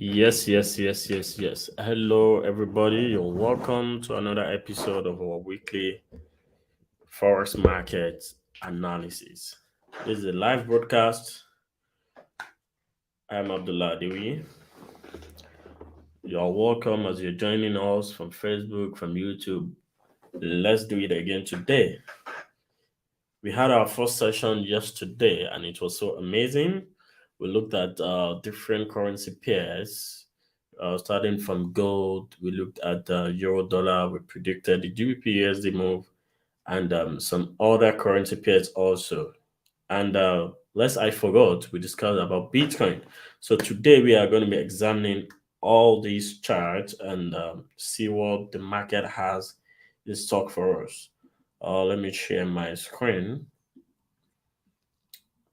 Yes. Hello, everybody. You're welcome to another episode of our weekly Forex market analysis. This is a live broadcast. I'm Abdullah Dewi. You're welcome as you're joining us from Facebook, from YouTube. Let's do it again today. We had our first session yesterday and it was so amazing. We looked at different currency pairs. Starting from gold, we looked at euro dollar, we predicted the GBP USD move, and some other currency pairs also. And lest I forgot, we discussed about Bitcoin. So today we are going to be examining all these charts and see what the market has in stock for us. Let me share my screen.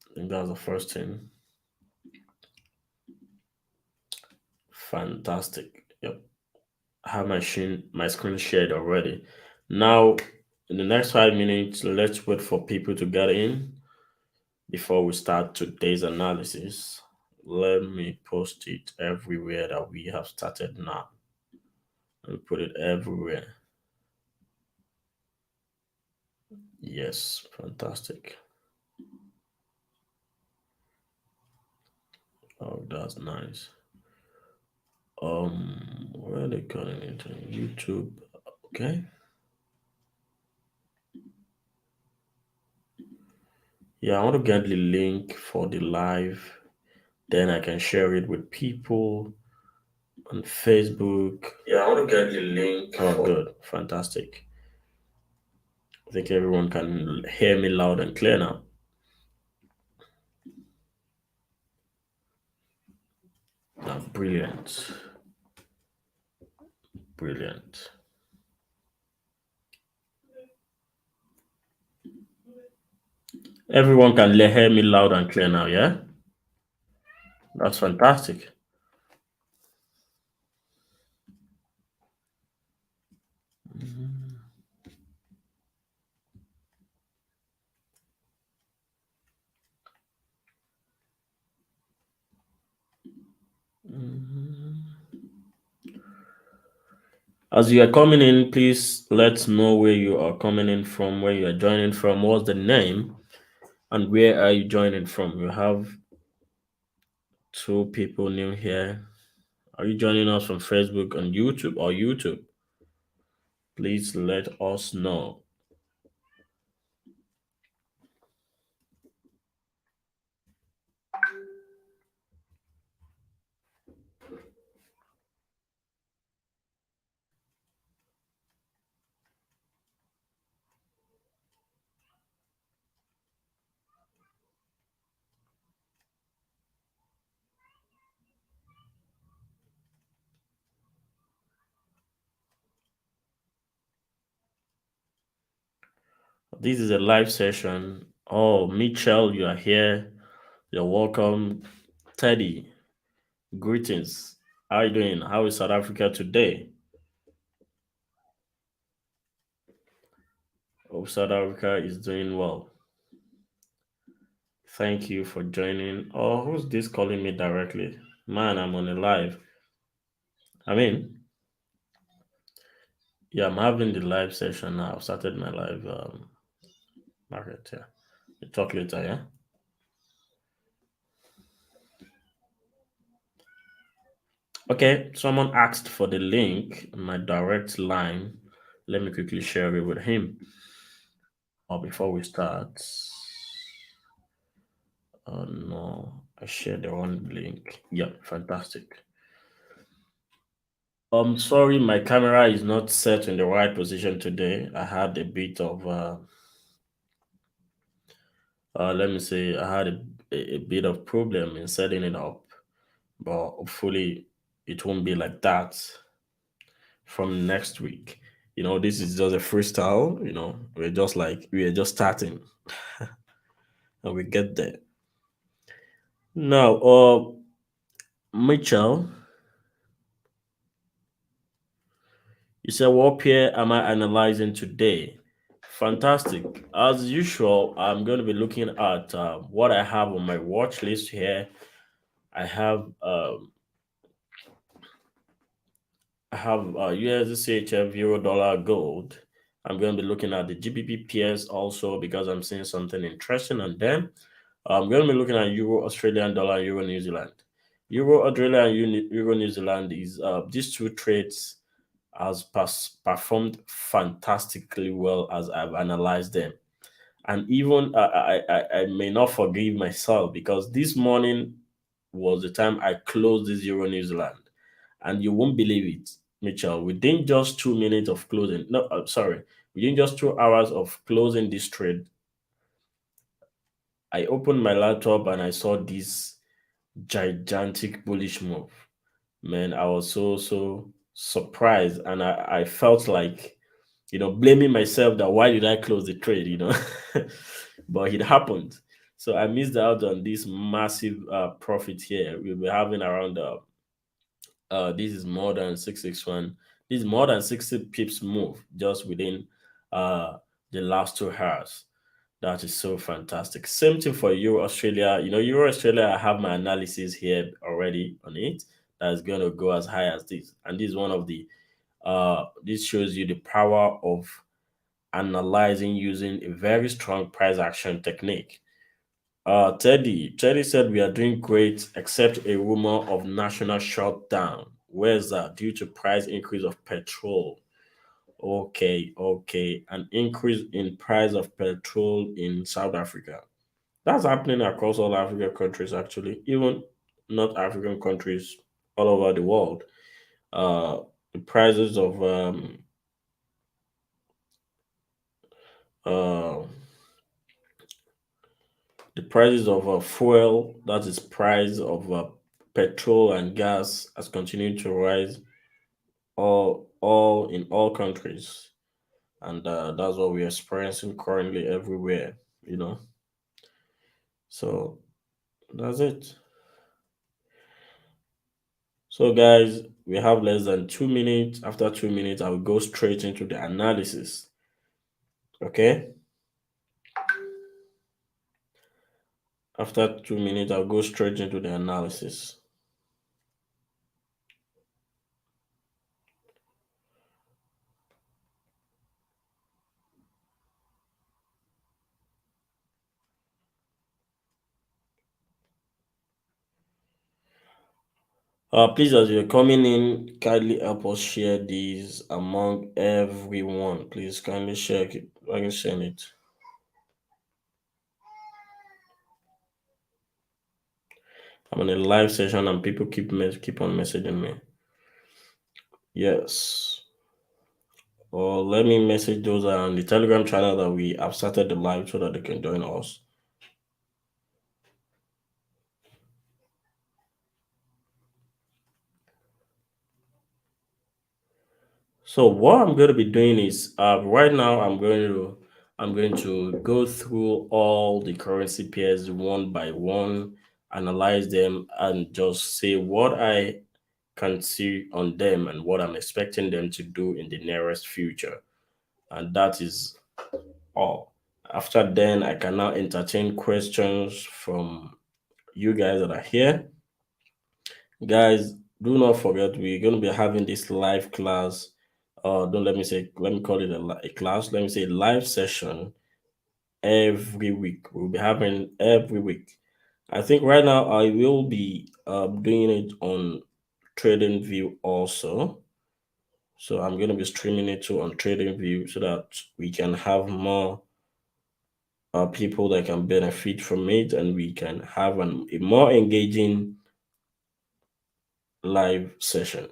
I think that's the first thing. Fantastic. Yep. I have my screen shared already. Now, in the next 5 minutes, let's wait for people to get in before we start today's analysis. Let me post it everywhere that we have started now. Let me put it everywhere. Yes, fantastic. Oh, that's nice. Where are they calling it? YouTube. Okay. Yeah, I want to get the link for the live. Then I can share it with people on Facebook. Yeah, I want to get the link. Oh, good. Fantastic. I think everyone can hear me loud and clear now. Brilliant. Brilliant. Everyone can hear me loud and clear now, yeah? That's fantastic. Mhm. Mhm. As you are coming in, please let's know where you are coming in from, where you are joining from, what's the name, and where are you joining from. You have two people new here. Are you joining us from Facebook and YouTube or YouTube? Please let us know. This is a live session. Oh, Mitchell, you are here. You're welcome. Teddy, greetings. How are you doing? How is South Africa today? Hope South Africa is doing well. Thank you for joining. Oh, who's this calling me directly? Man, I'm on a live. I mean, yeah, I'm having the live session now. I've started my live market. Yeah. We'll talk later, yeah? Okay, someone asked for the link in my direct line. Let me quickly share it with him. Or before we start. Oh no, I shared the wrong link. Yeah, fantastic. Sorry, my camera is not set in the right position today. I had a bit of, let me say, I had a bit of problem in setting it up, but hopefully it won't be like that from next week. This is just a freestyle. We're just starting, and we get there. Now, Mitchell, you said, what pair am I analyzing today? Fantastic. As usual, I'm going to be looking at what I have on my watch list here. I have I have USD CHF, Euro Dollar, Gold. I'm going to be looking at the GBP PS also because I'm seeing something interesting on them. I'm going to be looking at Euro Australian Dollar, Euro New Zealand. Euro Australia and Euro New Zealand is these two trades has performed fantastically well as I've analyzed them. And even I may not forgive myself because this morning was the time I closed this Euro New Zealand. And you won't believe it, Mitchell. Within just 2 minutes of closing, no, sorry, within just 2 hours of closing this trade, I opened my laptop and I saw this gigantic bullish move. Man, I was so surprised and I felt like, blaming myself that why did I close the trade. But it happened. So I missed out on this massive profit here. We'll be having around this is more than 661. This is more than 60 pips move just within uh the last 2 hours. That is so fantastic. Same thing for Euro Australia. Euro Australia, I have my analysis here already on it. That is going to go as high as this. And this is one of the this shows you the power of analyzing using a very strong price action technique. Teddy said we are doing great except a rumor of national shutdown. Where's that? Due to price increase of petrol. Okay. An increase in price of petrol in South Africa. That's happening across all African countries actually, even not African countries all over the world. Uh, the prices of uh, fuel, that is price of petrol and gas, has continued to rise all in all countries, and that's what we're experiencing currently everywhere. You know, so that's it. So, guys, we have less than 2 minutes. After 2 minutes, I will go straight into the analysis. Okay. After 2 minutes, I'll go straight into the analysis. Please, as you're coming in, kindly help us share these among everyone. Please kindly share it. I can share it. I'm in a live session and people keep on messaging me. Yes. Or let me message those on the Telegram channel that we have started the live so that they can join us. So what I'm going to be doing is right now I'm going to go through all the currency pairs one by one, analyze them, and just say what I can see on them and what I'm expecting them to do in the nearest future. And that is all. After then, I can now entertain questions from you guys that are here. Guys, do not forget we're going to be having this live class. Don't let me say, let me call it a class. Let me say live session every week. We'll be having every week. I think right now I will be doing it on Trading View also. So I'm going to be streaming it too on Trading View so that we can have more people that can benefit from it and we can have a more engaging live session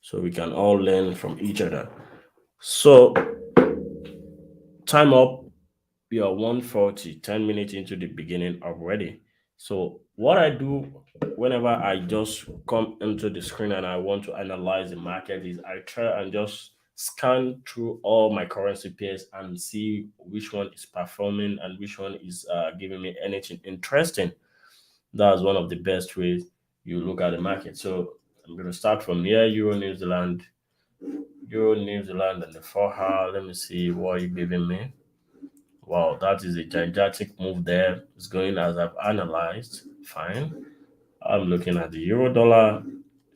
so we can all learn from each other. So, time up. We are 140, 10 minutes into the beginning already. So, what I do whenever I just come into the screen and I want to analyze the market is I try and just scan through all my currency pairs and see which one is performing and which one is giving me anything interesting. That's one of the best ways you look at the market. So, I'm going to start from here. Euro New Zealand and the 4 hour. Let me see what you're giving me. Wow, that is a gigantic move there. It's going as I've analyzed. Fine. I'm looking at the Euro Dollar.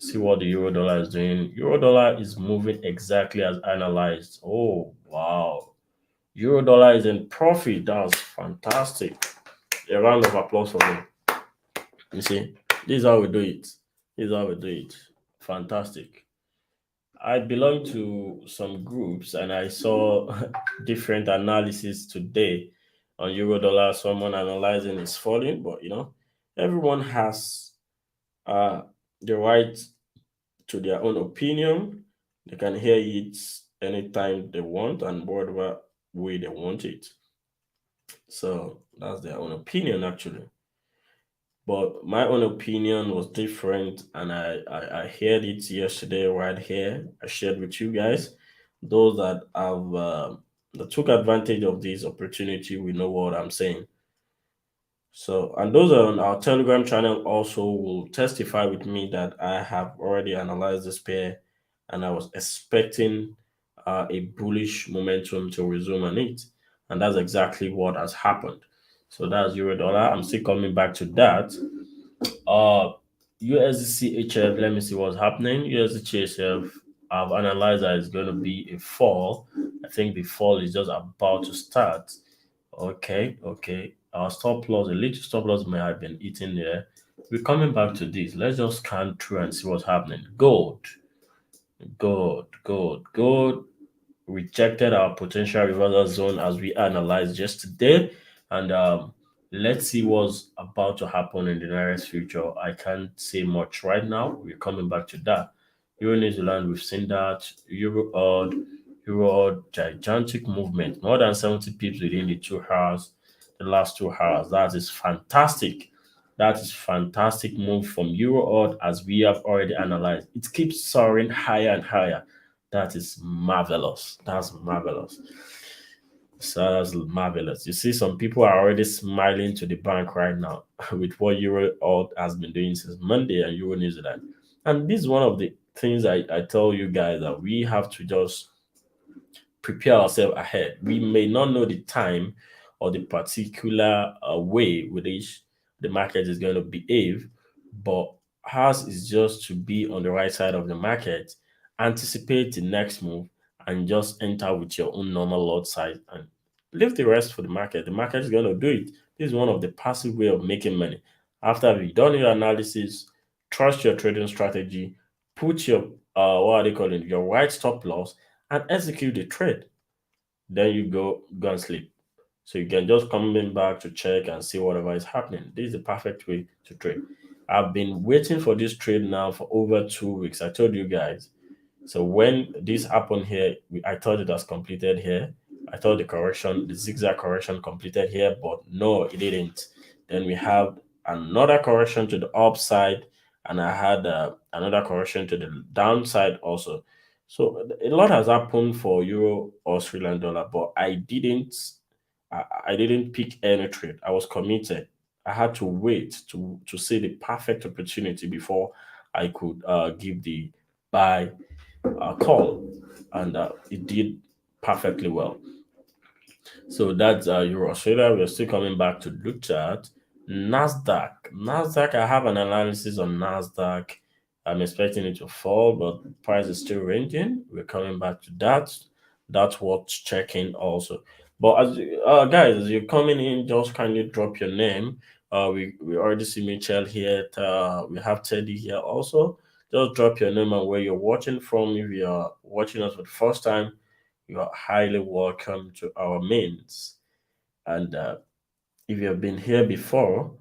See what the euro dollar is doing. Euro dollar is moving exactly as analyzed. Oh, wow. Euro dollar is in profit. That's fantastic. A round of applause for me. You see, this is how we do it. This is how we do it. Fantastic. I belong to some groups and I saw different analysis today on euro dollar. Someone analyzing is falling, but everyone has uh, the right to their own opinion. They can hear it anytime they want and whatever way they want it. So that's their own opinion, actually. But my own opinion was different, and I heard it yesterday right here. I shared with you guys. Those that have that took advantage of this opportunity, we know what I'm saying. So, and those on our Telegram channel also will testify with me that I have already analyzed this pair and I was expecting a bullish momentum to resume on it. And that's exactly what has happened. So that's euro dollar. I'm still coming back to that. USDCHF, let me see what's happening. USDCHF, I've analyzed that it's going to be a fall. I think the fall is just about to start. Okay, okay. Our stop loss, a little stop loss may have been eaten there. We're coming back to this. Let's just scan through and see what's happening. Gold rejected our potential reversal zone as we analyzed yesterday. And let's see what's about to happen in the nearest future. I can't say much right now. We're coming back to that. Euro New Zealand, we've seen that. Euro gigantic movement, more than 70 pips within the 2 hours, the last 2 hours. That is fantastic. That is fantastic move from Euro as we have already analyzed. It keeps soaring higher and higher. That is marvelous. That's marvelous. So that's marvelous. You see, some people are already smiling to the bank right now with what Euro has been doing since Monday and Euro New Zealand. And this is one of the things I tell you guys that we have to just prepare ourselves ahead. We may not know the time or the particular way with which the market is going to behave, but ours is just to be on the right side of the market, anticipate the next move, and just enter with your own normal lot size and leave the rest for the market. The market is going to do it. This is one of the passive way of making money. After you've done your analysis, trust your trading strategy, put your what are they calling your right stop loss and execute the trade. Then you go and sleep. So you can just come in back to check and see whatever is happening. This is the perfect way to trade. I've been waiting for this trade now for over 2 weeks. I told you guys. So when this happened here, I thought it was completed here. I thought the zigzag correction completed here, but no, it didn't. Then we have another correction to the upside, and I had another correction to the downside also. So a lot has happened for Euro Australian dollar, but I didn't pick any trade. I was committed. I had to wait to see the perfect opportunity before I could give the buy call, and it did perfectly well. So that's Euro Australia. We're still coming back to look at Nasdaq. Nasdaq, I have an analysis on Nasdaq. I'm expecting it to fall, but price is still ranging. We're coming back to that. That's worth checking also. But guys, as you're coming in, just kindly drop your name. We already see Michelle here. We have Teddy here also. Just drop your name and where you're watching from. If you're watching us for the first time, you are highly welcome to our mains. And if you have been here before,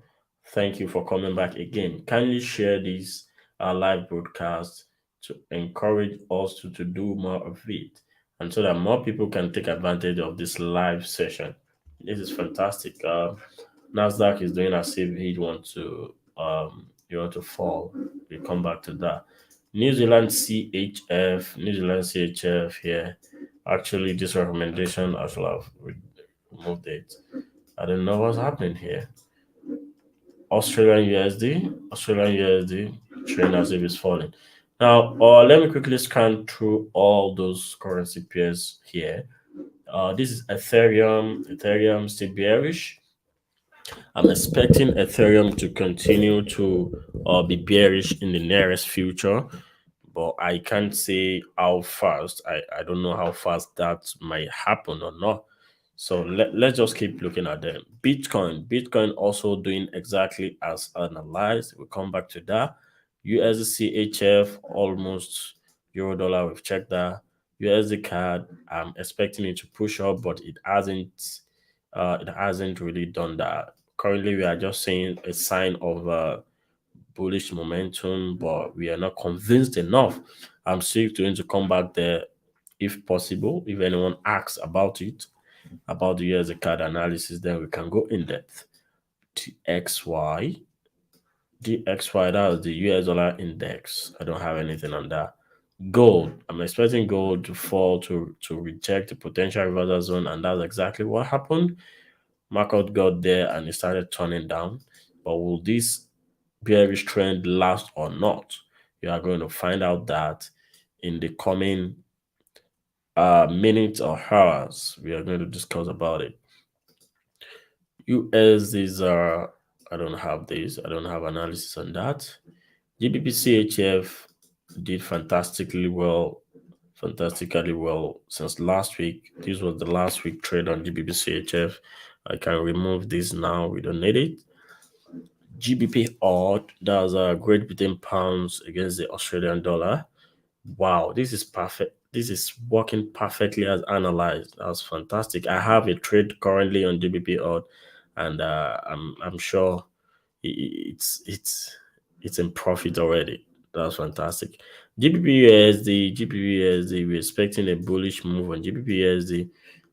thank you for coming back again. Kindly share this live broadcast to encourage us to do more of it and so that more people can take advantage of this live session. This is fantastic. Nasdaq is doing as if he want to fall. We come back to that. New Zealand CHF here. Actually, this recommendation I should have removed it. I don't know what's happening here. Australian USD, trend as if it's falling. Now, let me quickly scan through all those currency pairs here. This is Ethereum. Ethereum still bearish. I'm expecting Ethereum to continue to be bearish in the nearest future, but I can't say how fast. I don't know how fast that might happen or not. So let's just keep looking at them. Bitcoin also doing exactly as analyzed. We'll come back to that. USDCHF almost euro dollar. We've checked that. USD card, I'm expecting it to push up, but it hasn't. It hasn't really done that. Currently, we are just seeing a sign of bullish momentum, but we are not convinced enough. I'm still going to come back there if possible. If anyone asks about it, about the USD card analysis, then we can go in depth. TXY, DXY, that is the US dollar index. I don't have anything on that. Gold, I'm expecting gold to fall to reject the potential reversal zone, and that's exactly what happened. Market got there and it started turning down. But will this bearish trend last or not? You are going to find out that in the coming minutes or hours. We are going to discuss about it. USDs are, I don't have this, I don't have analysis on that. GBP did fantastically well since last week. This was the last week trade on GBP. I can remove this now, we don't need it. GBP odd, that's a Great Britain pounds against the Australian dollar. Wow, this is perfect. This is working perfectly as analyzed. That's fantastic. I have a trade currently on GBP odd, and I'm sure i- i- it's it's it's in profit already. That's fantastic. GBP USD, we're expecting a bullish move on GBP USD.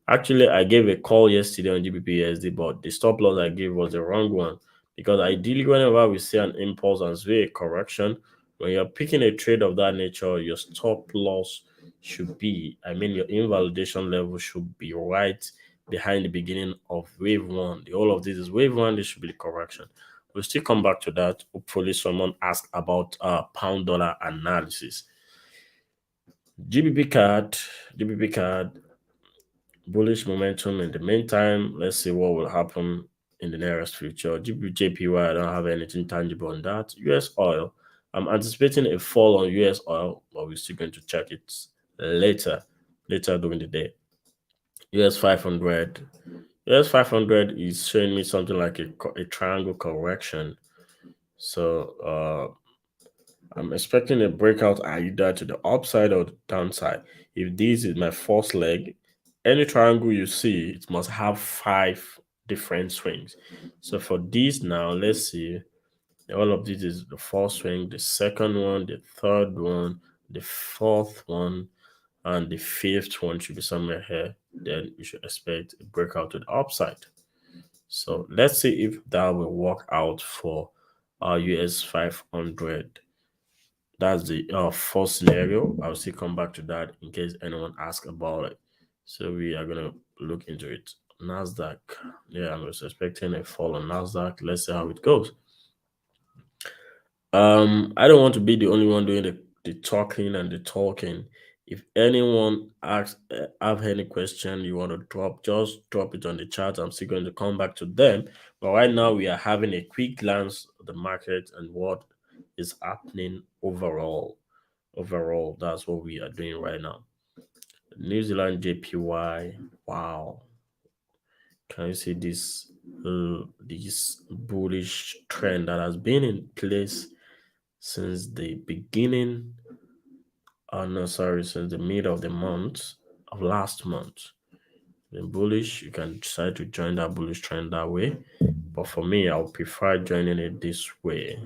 Actually, I gave a call yesterday on GBP USD, but the stop loss I gave was the wrong one because ideally, whenever we see an impulse and see a correction, when you're picking a trade of that nature, your stop loss should be, I mean, your invalidation level should be right behind the beginning of wave one. The whole of this is wave one, this should be the correction. We'll still come back to that. Hopefully, someone asked about pound dollar analysis. GBP card, GBP card, bullish momentum in the meantime. Let's see what will happen in the nearest future. GBP I don't have anything tangible on that. US oil, I'm anticipating a fall on US oil, but we're still going to check it later, later during the day. US 500. US 500 is showing me something like a triangle correction. So I'm expecting a breakout either to the upside or the downside. If this is my first leg, any triangle you see, it must have five different swings. So for this now, let's see. All of this is the first swing, the second one, the third one, the fourth one, and the fifth one should be somewhere here. Then you should expect a breakout to the upside. So let's see if that will work out for our US 500. That's the first scenario. I'll still come back to that in case anyone asks about it. So we are gonna look into it. Nasdaq. Yeah, I'm just expecting a fall on Nasdaq. Let's see how it goes. I don't want to be the only one doing the talking and the talking. If anyone asks have any question you want to drop, just drop it on the chat. I'm still going to come back to them. But right now we are having a quick glance at the market and what is happening overall. Overall, that's what we are doing right now. New Zealand JPY. Wow. Can you see this bullish trend that has been in place since the beginning? Oh no, sorry, since the middle of the month of last month. Been bullish. You can decide to join that bullish trend that way. But for me, I would prefer joining it this way.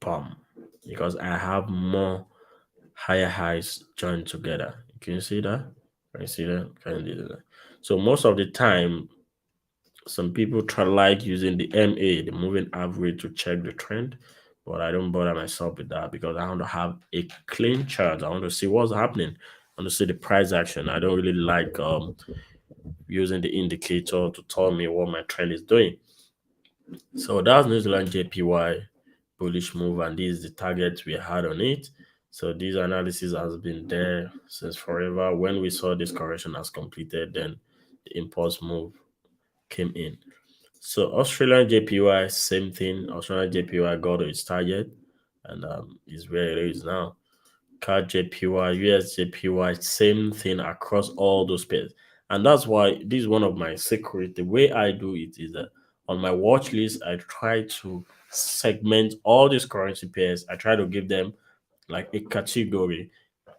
Bam. Because I have more higher highs joined together. Can you see that? Can you see that? Can you do that? So most of the time, some people try like using the MA, the moving average, to check the trend, but I don't bother myself with that because I want to have a clean chart. I want to see what's happening. I want to see the price action. I don't really like using the indicator to tell me what my trend is doing. So that's New Zealand JPY bullish move, and this is the target we had on it. So this analysis has been there since forever. When we saw this correction has completed, then the impulse move came in. So Australian JPY, same thing. Australian JPY got its target and is where it is now. CAD JPY, US JPY, same thing across all those pairs. And that's why this is one of my secrets. The way I do it is that on my watch list, I try to segment all these currency pairs. I try to give them like a category.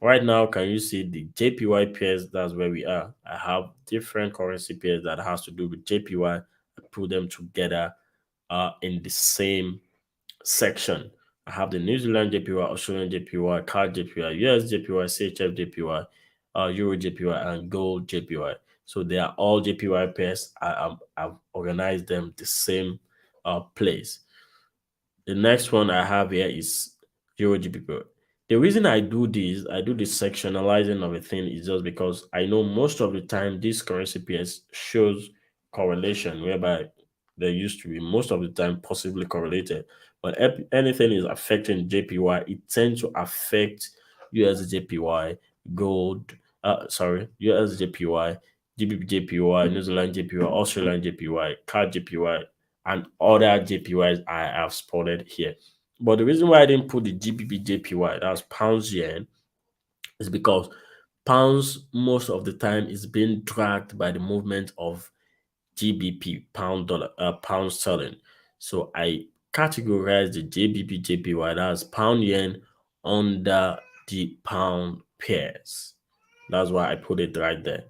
Right now, can you see the JPY pairs? That's where we are. I have different currency pairs that has to do with JPY. I put them together in the same section. I have the New Zealand JPY, Australian JPY, CAD JPY, US JPY, CHF JPY, Euro JPY, and Gold JPY. So they are all JPY pairs. I've organized them the same place. The next one I have here is Euro GBP. The reason I do this sectionalizing of a thing is just because I know most of the time this currency pairs shows correlation, whereby they used to be most of the time possibly correlated. But anything is affecting JPY, it tends to affect USJPY, gold, USJPY, GBP JPY, New Zealand JPY, Australian JPY, CAD JPY, and other JPYs I have spotted here. But the reason why I didn't put the GBP JPY, that's pounds yen, is because pounds most of the time is being dragged by the movement of GBP, pound dollar, pound sterling. So I categorize the JBP JPY, that's pound yen, under the pound pairs. That's why I put it right there.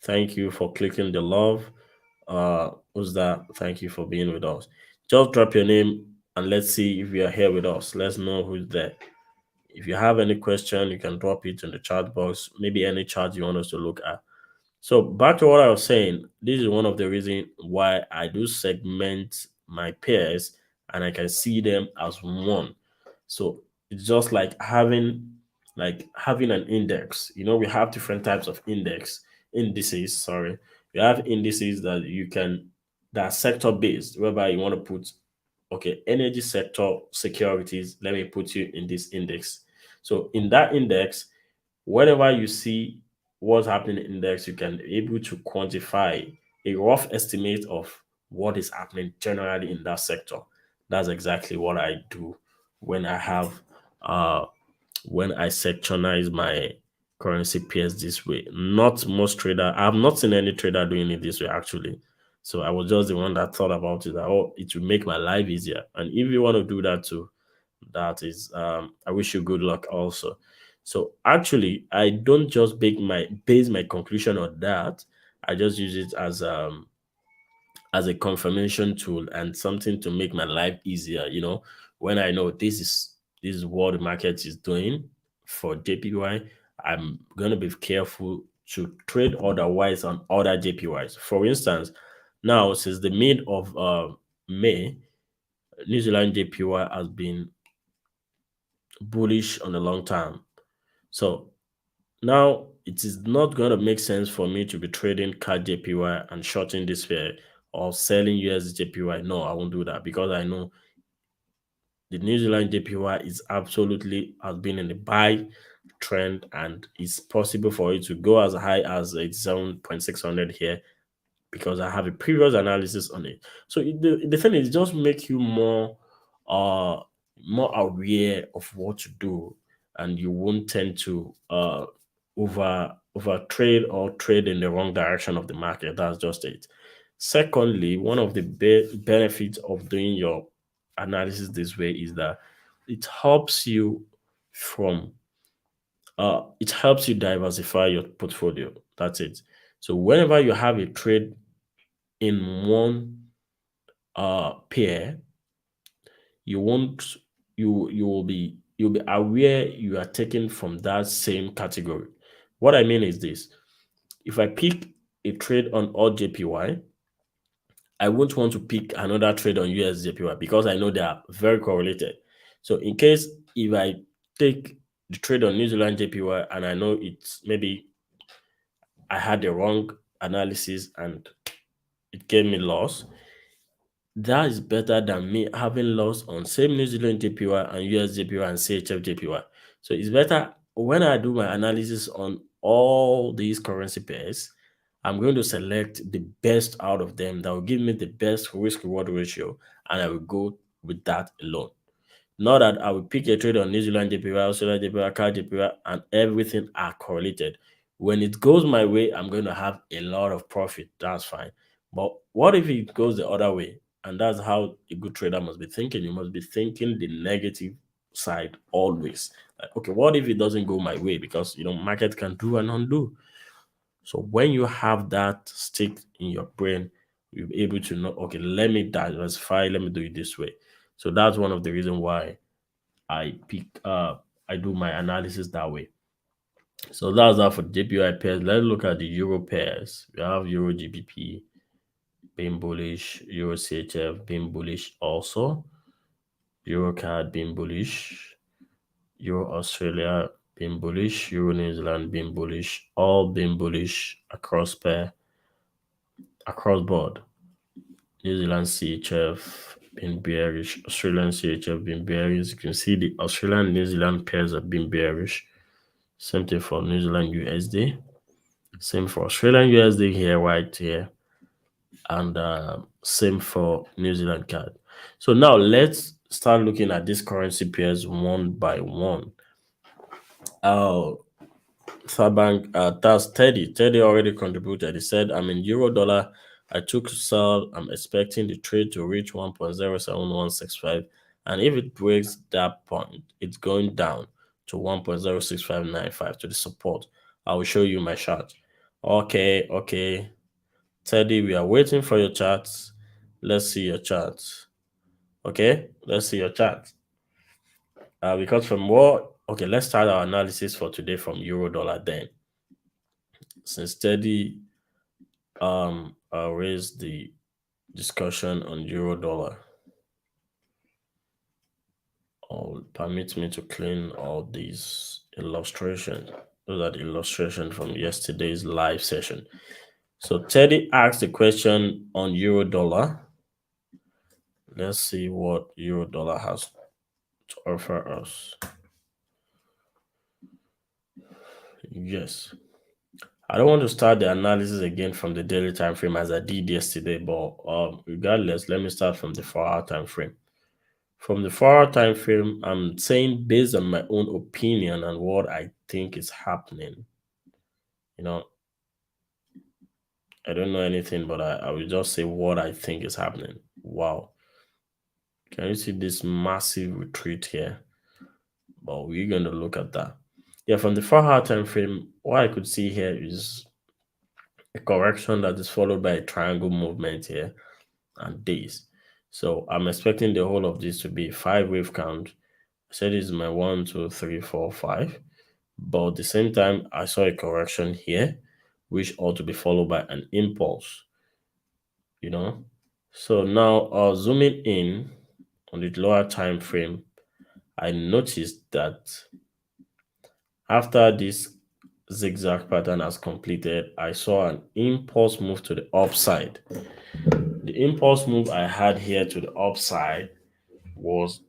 Thank you for clicking the love. Who's that? Thank you for being with us. Just drop your name and let's see if you are here with us. Let's know who's there. If you have any question, you can drop it in the chat box. Maybe any chart you want us to look at. So back to what I was saying, this is one of the reasons why I do segment my pairs and I can see them as one. So it's just like having an index. You know, we have different types of indices, sorry. We have indices that are sector based, whereby you want to put okay, energy sector securities, let me put you in this index. So in that index, whenever you see what's happening in the index, you can be able to quantify a rough estimate of what is happening generally in that sector. That's exactly what I do when I have when I sectionize my currency pairs this way. Not most trader, I have not seen any trader doing it this way actually. So I was just the one that thought about it. That, oh, it will make my life easier. And if you want to do that too, that is I wish you good luck also. So actually I don't just base my conclusion on that. I just use it as a confirmation tool and something to make my life easier, you know, when I know this is what the market is doing for JPY, I'm gonna be careful to trade otherwise on other JPYs. For instance, now since the mid of May, New Zealand JPY has been bullish on the long term. So now it is not going to make sense for me to be trading CAD JPY and shorting this pair or selling US JPY. No, I won't do that because I know the New Zealand JPY is absolutely has been in the buy trend and it's possible for it to go as high as 87,600 here because I have a previous analysis on it. So the thing is just make you uh more aware of what to do and you won't tend to over trade or trade in the wrong direction of the market. That's just it. Secondly, one of the benefits of doing your analysis this way is that it helps you from it helps you diversify your portfolio. That's it. So whenever you have a trade in one pair, you won't you'll be aware you are taking from that same category. What I mean is this: if I pick a trade on all JPY, I won't want to pick another trade on US JPY because I know they are very correlated. So in case if I take the trade on New Zealand JPY and I know it's maybe I had the wrong analysis and it gave me loss, that is better than me having loss on same New Zealand JPY and US JPY and CHF JPY. So it's better when I do my analysis on all these currency pairs, I'm going to select the best out of them that will give me the best risk reward ratio, and I will go with that alone. Not that I will pick a trade on New Zealand JPY, Australian JPY, CAD JPY, and everything are correlated. When it goes my way, I'm going to have a lot of profit. That's fine. But what if it goes the other way? And that's how a good trader must be thinking. You must be thinking the negative side always. Like, okay, what if it doesn't go my way? Because market can do and undo. So when you have that stick in your brain, you'll be able to know, okay, let me diversify, let me do it this way. So that's one of the reasons why I do my analysis that way. So that's that for JPY pairs. Let's look at the Euro pairs. We have Euro GBP being bullish, Euro CHF being bullish also, Euro CAD being bullish, Euro Australia being bullish, Euro New Zealand being bullish, all being bullish across board. New Zealand CHF been bearish, Australian CHF been bearish. You can see the Australian New Zealand pairs have been bearish. Same thing for New Zealand USD. Same for Australian USD here, right here. And same for New Zealand CAD. So now let's start looking at these currency pairs one by one. Bank, that's Teddy. Teddy already contributed. He said, I'm in euro dollar. I took sell. I'm expecting the trade to reach 1.07165. And if it breaks that point, it's going down to 1.06595 to the support. I will show you my chart. Okay. Teddy, we are waiting for your charts. Let's see your charts. Okay, let's see your charts. Because let's start our analysis for today from euro dollar then. Since Teddy raised the discussion on euro dollar, permit me to clean all these illustrations. Those are the illustrations from yesterday's live session. So Teddy asked a question on euro dollar. Let's see what euro dollar has to offer us. Yes. I don't want to start the analysis again from the daily time frame as I did yesterday, but regardless, let me start from the 4-hour time frame. From the 4-hour time frame, I'm saying based on my own opinion and what I think is happening. I don't know anything, but I will just say what I think is happening. Wow. Can you see this massive retreat here? But we're going to look at that. Yeah, from the 4-hour time frame, what I could see here is a correction that is followed by a triangle movement here and days. So I'm expecting the whole of this to be 5 wave count. I said this is my 1, 2, 3, 4, 5. But at the same time, I saw a correction here, which ought to be followed by an impulse. So now zooming in on the lower time frame, I noticed that after this zigzag pattern has completed, I saw an impulse move to the upside. The impulse move I had here to the upside was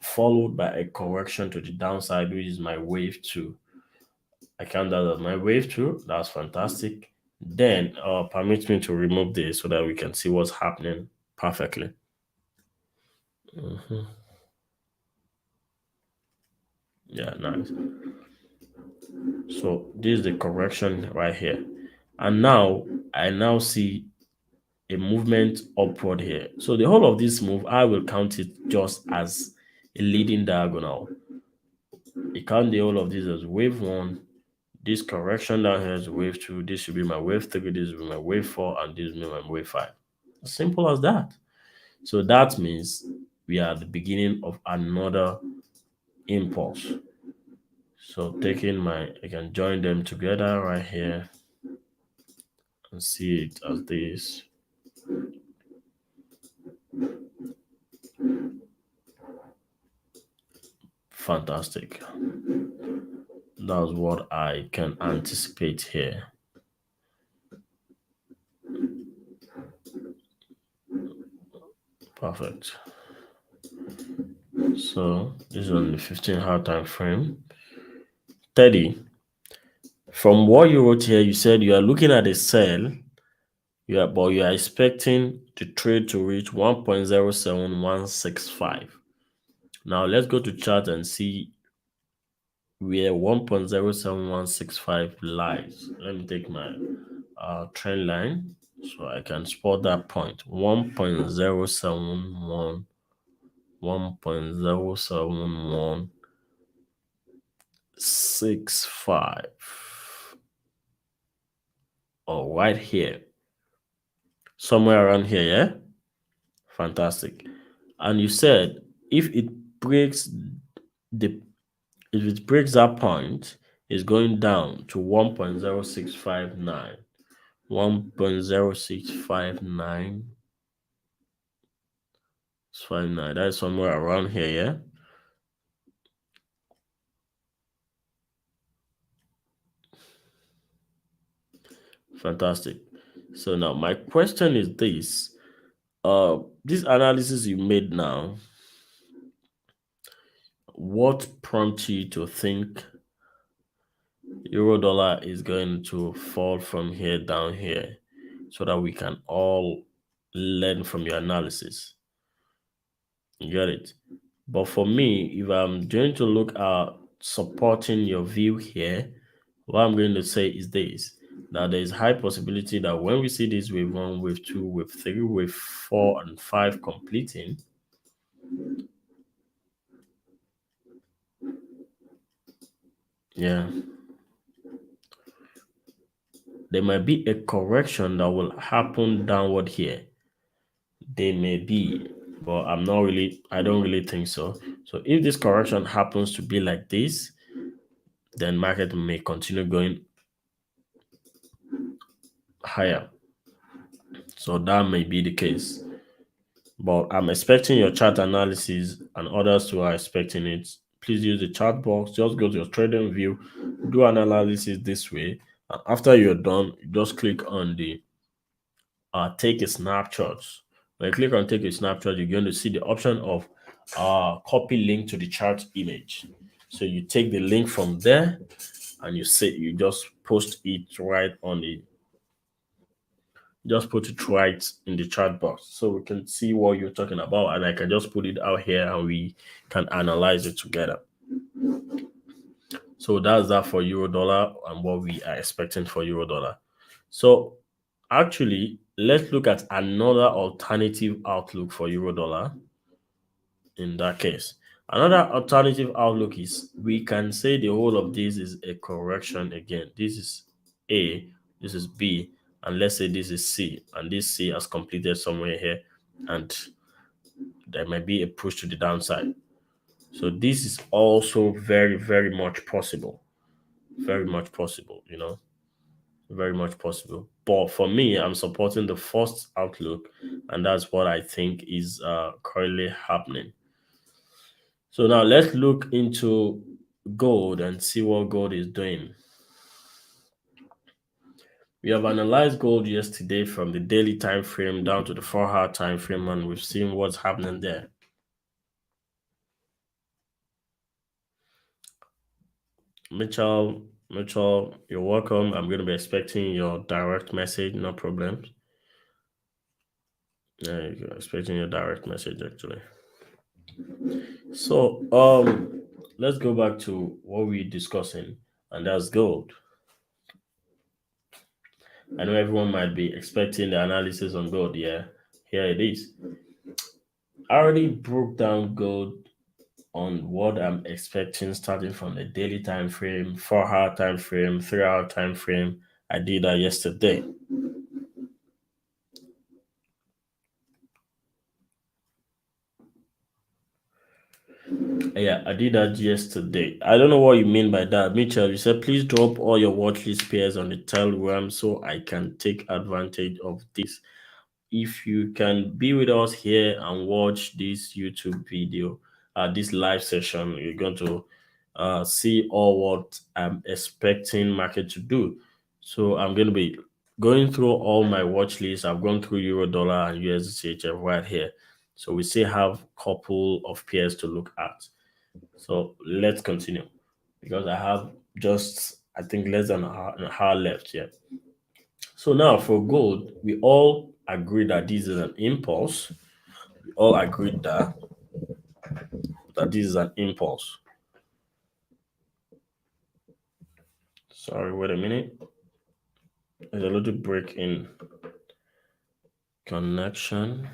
followed by a correction to the downside, which is my wave 2. I count that as my wave 2. That's fantastic. Then permit me to remove this so that we can see what's happening perfectly. Yeah, nice. So this is the correction right here. And now I now see a movement upward here. So the whole of this move, I will count it just as a leading diagonal. I count the whole of this as wave 1. This correction down here is wave 2. This should be my wave 3. This will be my wave 4. And this will be my wave 5. As simple as that. So that means we are at the beginning of another impulse. So I can join them together right here and see it as this. Fantastic. That's what I can anticipate here. Perfect. So this is on the 15-hour time frame. 30. From what you wrote here, you said you are looking at a sell, but you are expecting the trade to reach 1.07165. Now let's go to chart and see where 1.07165 lies. Let me take my trend line so I can spot that point. 1.071, 1.07165. Oh, right here. Somewhere around here, yeah? Fantastic. And you said if it breaks the if it breaks that point, it's going down to 1.0659. 1.0659. That's somewhere around here, yeah? Fantastic. So now my question is this. This analysis you made now, what prompts you to think euro dollar is going to fall from here down here so that we can all learn from your analysis? You get it? But for me, if I'm going to look at supporting your view here, what I'm going to say is this. Now, there is high possibility that when we see this wave 1, wave 2, wave 3, wave 4, and 5 completing, yeah, there might be a correction that will happen downward here. They may be, but I don't really think so. So if this correction happens to be like this, then market may continue going higher. So that may be the case. But I'm expecting your chart analysis and others who are expecting it. Please use the chat box. Just go to your trading view, do an analysis this way. And after you're done, you just click on the take a snapshot. When you click on take a snapshot, you're going to see the option of copy link to the chart image. So you take the link from there and you just post it right on the just put it right in the chat box so we can see what you're talking about, and I can just put it out here and we can analyze it together. So that's that for euro dollar and what we are expecting for euro dollar. So actually, let's look at another alternative outlook for euro dollar. In that case, another alternative outlook is we can say the whole of this is a correction again. This is A, this is B, and let's say this is C, and this C has completed somewhere here, and there might be a push to the downside. So this is also very, very much possible. Very much possible, very much possible. But for me, I'm supporting the first outlook, and that's what I think is currently happening. So now let's look into gold and see what gold is doing. We have analyzed gold yesterday from the daily time frame down to the 4-hour time frame, and we've seen what's happening there. Mitchell, you're welcome. I'm going to be expecting your direct message, no problems. Yeah, you're expecting your direct message actually. So let's go back to what we're discussing, and that's gold. I know everyone might be expecting the analysis on gold. Yeah, here it is. I already broke down gold on what I'm expecting starting from the daily time frame, 4-hour time frame, 3-hour time frame. I did that yesterday. Yeah, I did that yesterday. I don't know what you mean by that. Mitchell, you said please drop all your watchlist pairs on the Telegram so I can take advantage of this. If you can be with us here and watch this YouTube video, this live session, you're going to see all what I'm expecting market to do. So I'm going to be going through all my watch lists. I've gone through Euro Dollar and USDCHF right here. So we still have a couple of pairs to look at. So let's continue because I I think less than an hour left. Yeah. So now for gold, we all agree that this is an impulse. We all agreed that this is an impulse. Sorry, wait a minute. There's a little break in connection.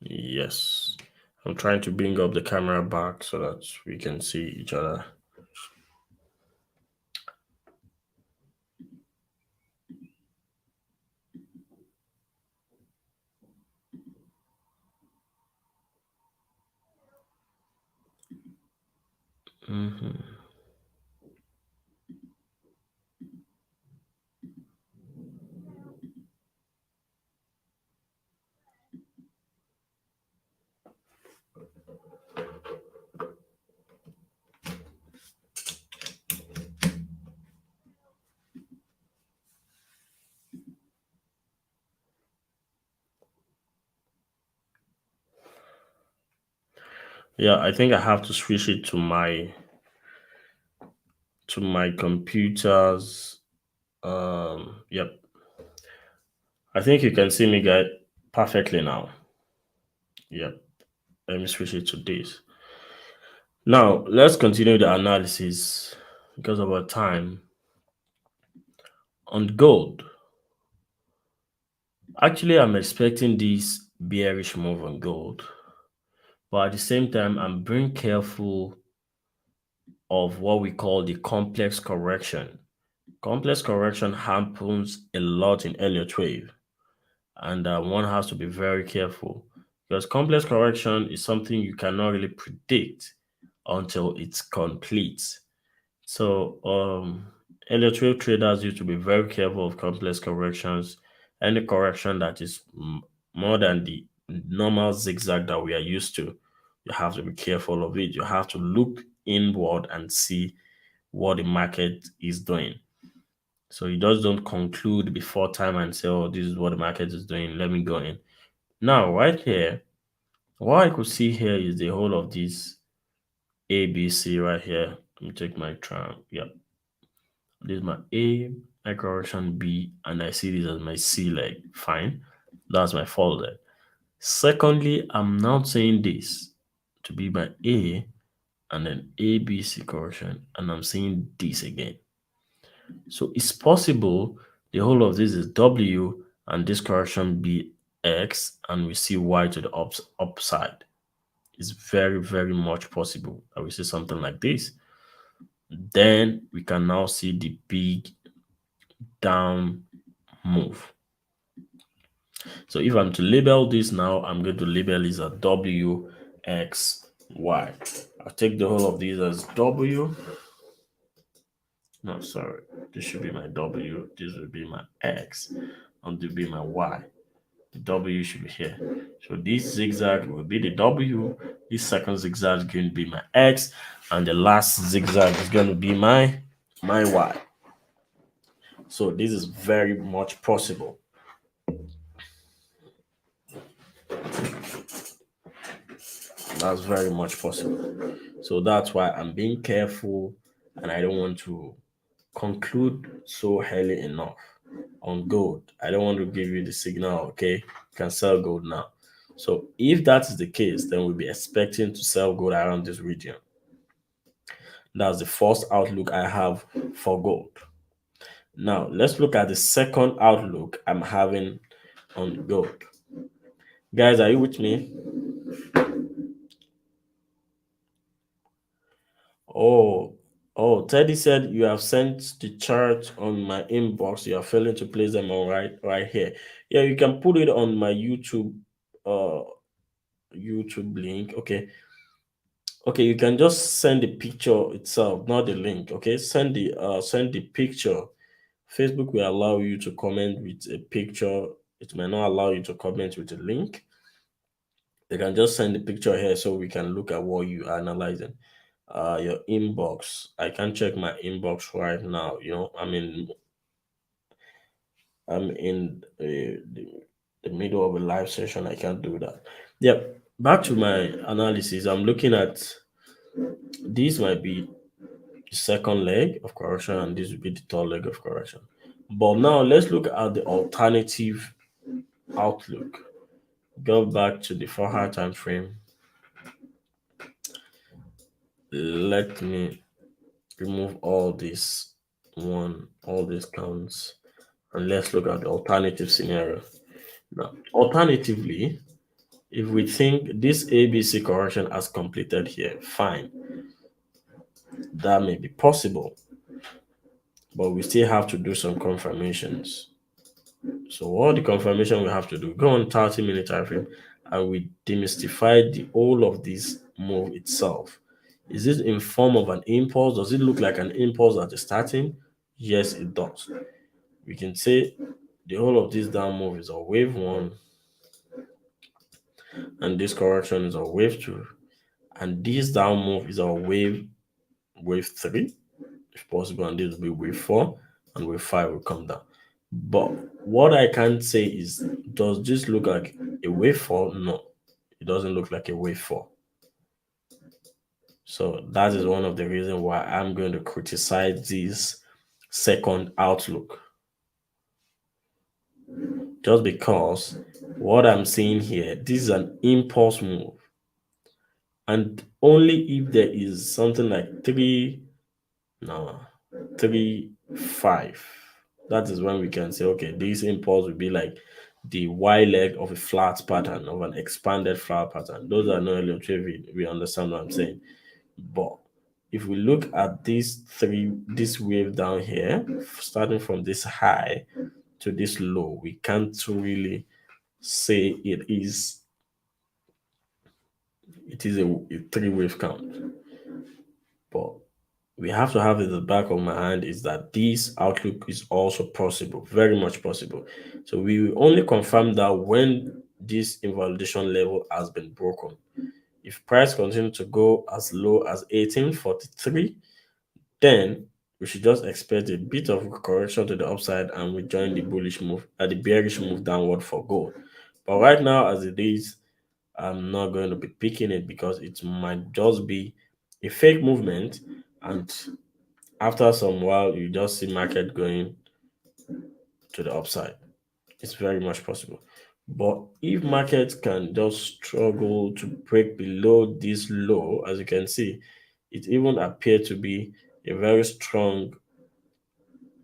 Yes. I'm trying to bring up the camera back so that we can see each other. Mhm. Yeah, I think I have to switch it to my computers. Yep. I think you can see me guys perfectly now. Yep. Let me switch it to this. Now let's continue the analysis because of our time on gold. Actually, I'm expecting this bearish move on gold, but at the same time, I'm being careful of what we call the complex correction. Complex correction happens a lot in Elliott wave, and one has to be very careful because complex correction is something you cannot really predict until it's complete. So, Elliott wave traders need to be very careful of complex corrections. Any correction that is more than the normal zigzag that we are used to, you have to be careful of it. You have to look inward and see what the market is doing. So you just don't conclude before time and say, oh, this is what the market is doing. Let me go in. Now, right here, what I could see here is the whole of this ABC right here. Let me take my triangle. Yep. This is my A, my correction B, and I see this as my C leg. Fine. That's my fall leg. Secondly, I'm now saying this to be my A and then ABC correction, and I'm saying this again. So it's possible the whole of this is W and this correction be X and we see Y to the upside. It's very, very much possible that we see something like this. Then we can now see the big down move. So if I'm to label this now, I'm going to label this as W, X, Y. I'll take the whole of these as W. No, sorry. This should be my W. This will be my X. And this will be my Y. The W should be here. So this zigzag will be the W. This second zigzag is going to be my X. And the last zigzag is going to be my Y. So this is very much possible. That's very much possible. So that's why I'm being careful and I don't want to conclude so early enough on gold. I don't want to give you the signal, okay, you can sell gold now. So if that is the case, then we'll be expecting to sell gold around this region. That's the first outlook I have for gold. Now let's look at the second outlook I'm having on gold. Guys, are you with me? Oh, oh, Teddy said you have sent the chart on my inbox. You are failing to place them on right here. Yeah, you can put it on my uh YouTube link. Okay. Okay, you can just send the picture itself, not the link. Okay, send the picture. Facebook will allow you to comment with a picture. It may not allow you to comment with a link. You can just send the picture here so we can look at what you are analyzing. Your inbox. I can check my inbox right now. I mean, I'm in the middle of a live session. I can't do that. Yep. Back to my analysis. I'm looking at this might be the second leg of correction, and this will be the third leg of correction. But now let's look at the alternative outlook. Go back to the 4-hour time frame. Let me remove all these counts, and let's look at the alternative scenario. Now, alternatively, if we think this ABC correction has completed here, fine, that may be possible, but we still have to do some confirmations. So what the confirmation we have to do, go on 30-minute time frame and we demystify the whole of this move itself. Is it in form of an impulse? Does it look like an impulse at the starting? Yes, it does. We can say the whole of this down move is a wave one, and this correction is a wave two, and this down move is a wave three, if possible, and this will be wave four, and wave five will come down. But what I can't say is, does this look like a wave four? No, it doesn't look like a wave four. So that is one of the reasons why I'm going to criticize this second outlook. Just because what I'm seeing here, this is an impulse move. And only if there is something like no, 3, 5. That is when we can say, okay, this impulse will be like the Y leg of a flat pattern, of an expanded flat pattern. Those are not electric. We understand what I'm saying. But if we look at this wave down here, starting from this high to this low, we can't really say it is a three-wave count. But we have to have in the back of my hand is that this outlook is also possible, very much possible. So we will only confirm that when this invalidation level has been broken. If price continues to go as low as 1843, then we should just expect a bit of correction to the upside and we join the the bearish move downward for gold. But right now, as it is, I'm not going to be picking it because it might just be a fake movement, and after some while you just see market going to the upside. It's very much possible. But if market can just struggle to break below this low, as you can see, it even appeared to be a very strong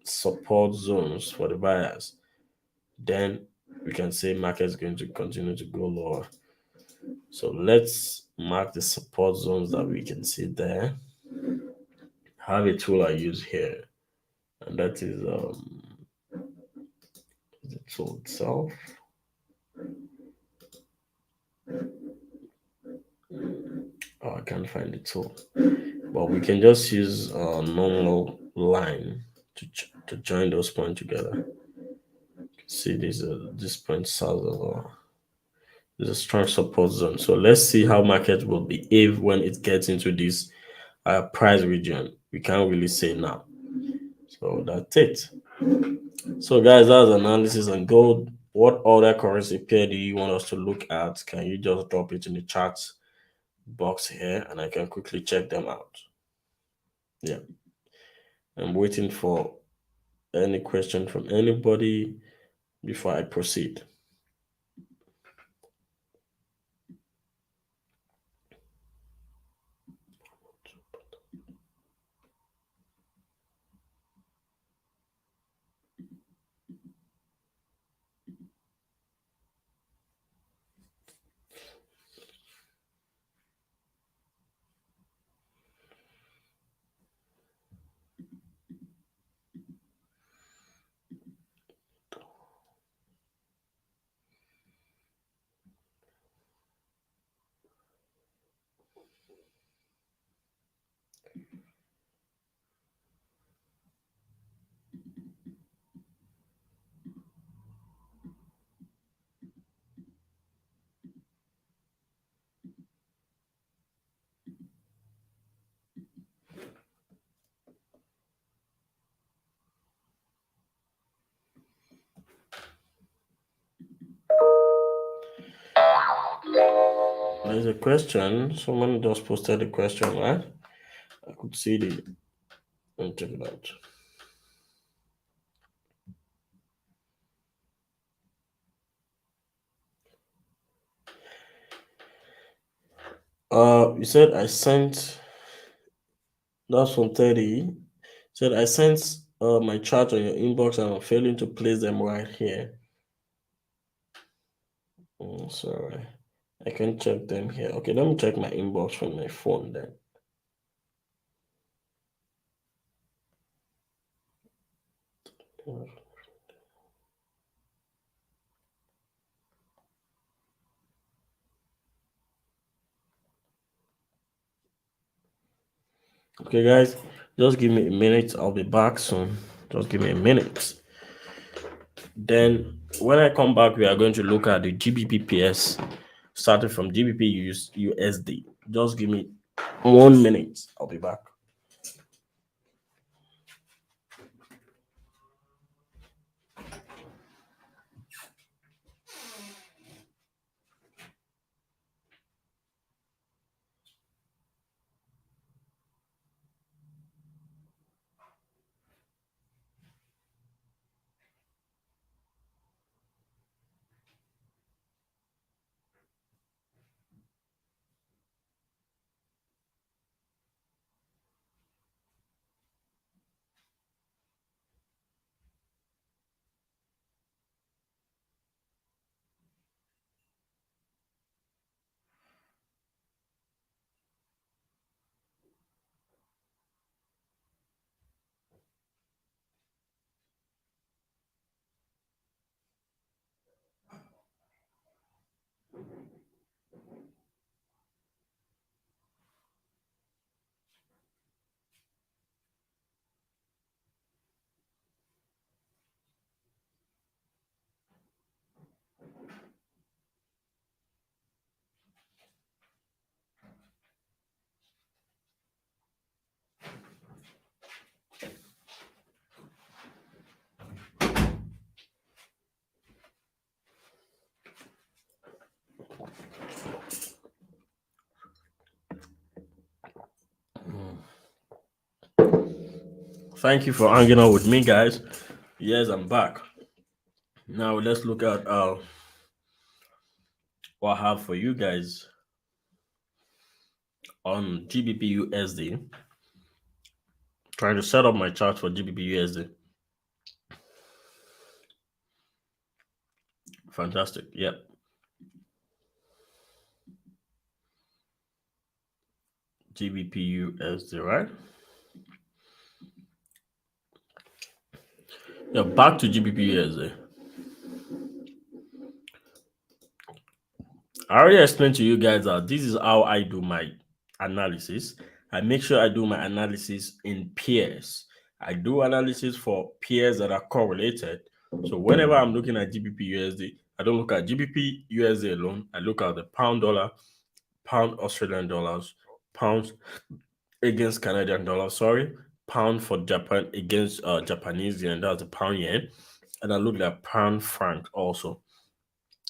support zones for the buyers, then we can say market is going to continue to go lower. So let's mark the support zones that we can see there. I have a tool I use here, and that is the tool itself. Oh, I can't find the tool, but we can just use a normal line to join those points together. See this point south of there's a strong support zone. So let's see how market will behave when it gets into this price region. We can't really say now. So that's it. So guys, that's analysis on gold. What other currency pair do you want us to look at? Can you just drop it in the chat box here and I can quickly check them out? Yeah. I'm waiting for any question from anybody before I proceed. There's a question. Someone just posted a question, right? I could see the. Let me check it out. You said I sent. That's from 30. Said I sent my chart on your inbox and I'm failing to place them right here. Sorry. I can check them here. Okay, let me check my inbox from my phone then. Okay, guys, just give me a minute. I'll be back soon. Just give me a minute. Then, when I come back, we are going to look at the GBPPS starting from GBP USD. Just give me 1 minute. I'll be back. Thank you for hanging out with me, guys. Yes, I'm back. Now let's look at what I have for you guys on GBP USD. Trying to set up my chart for GBP USD. Fantastic. Yep. GBP USD, right? Yeah, back to GBP USD. I already explained to you guys that this is how I do my analysis. I make sure I do my analysis in pairs. I do analysis for pairs that are correlated. So whenever I'm looking at GBP USD, I don't look at GBP USD alone. I look at the pound dollar, pound Australian dollars, pounds against Canadian dollar, sorry, pound for Japan against Japanese yen, that's the pound yen, and I look at pound franc also.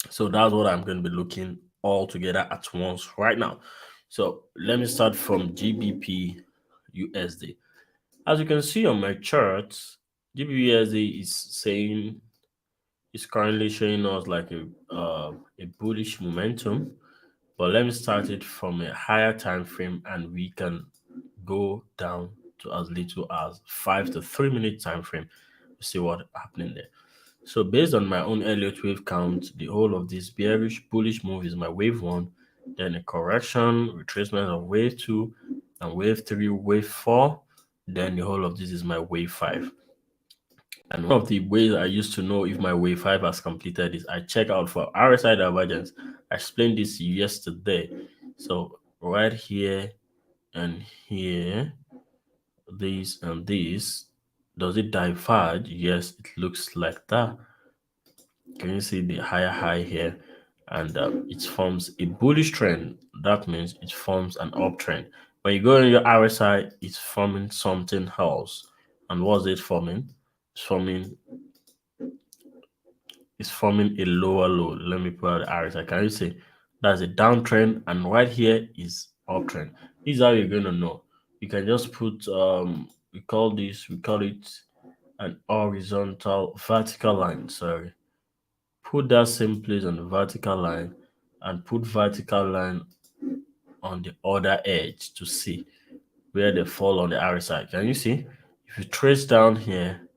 So that's what I'm going to be looking all together at once right now. So let me start from GBP USD. As you can see on my chart, GBP USD is saying it's currently showing us like a bullish momentum. But let me start it from a higher time frame, and we can go down to as little as 5 to 3 minute time frame to see what's happening there. So based on my own Elliott wave count, the whole of this bearish bullish move is my wave one, then a correction, retracement of wave two, and wave three, wave four, then the whole of this is my wave five. And one of the ways I used to know if my wave five has completed is I check out for RSI divergence. I explained this yesterday. So right here and here, this and this, does it diverge? Yes, it looks like that. Can you see the higher high here? And it forms a bullish trend. That means it forms an uptrend. When you go in your RSI, it's forming something else. And what's it forming? It's forming a lower low. Let me put out the RSI. Can you see? That's a downtrend, and right here is uptrend. This is how you're going to know. You can just put we call it an horizontal vertical line. Sorry, put that same place on the vertical line, and put vertical line on the other edge to see where they fall on the RSI. Can you see? If you trace down here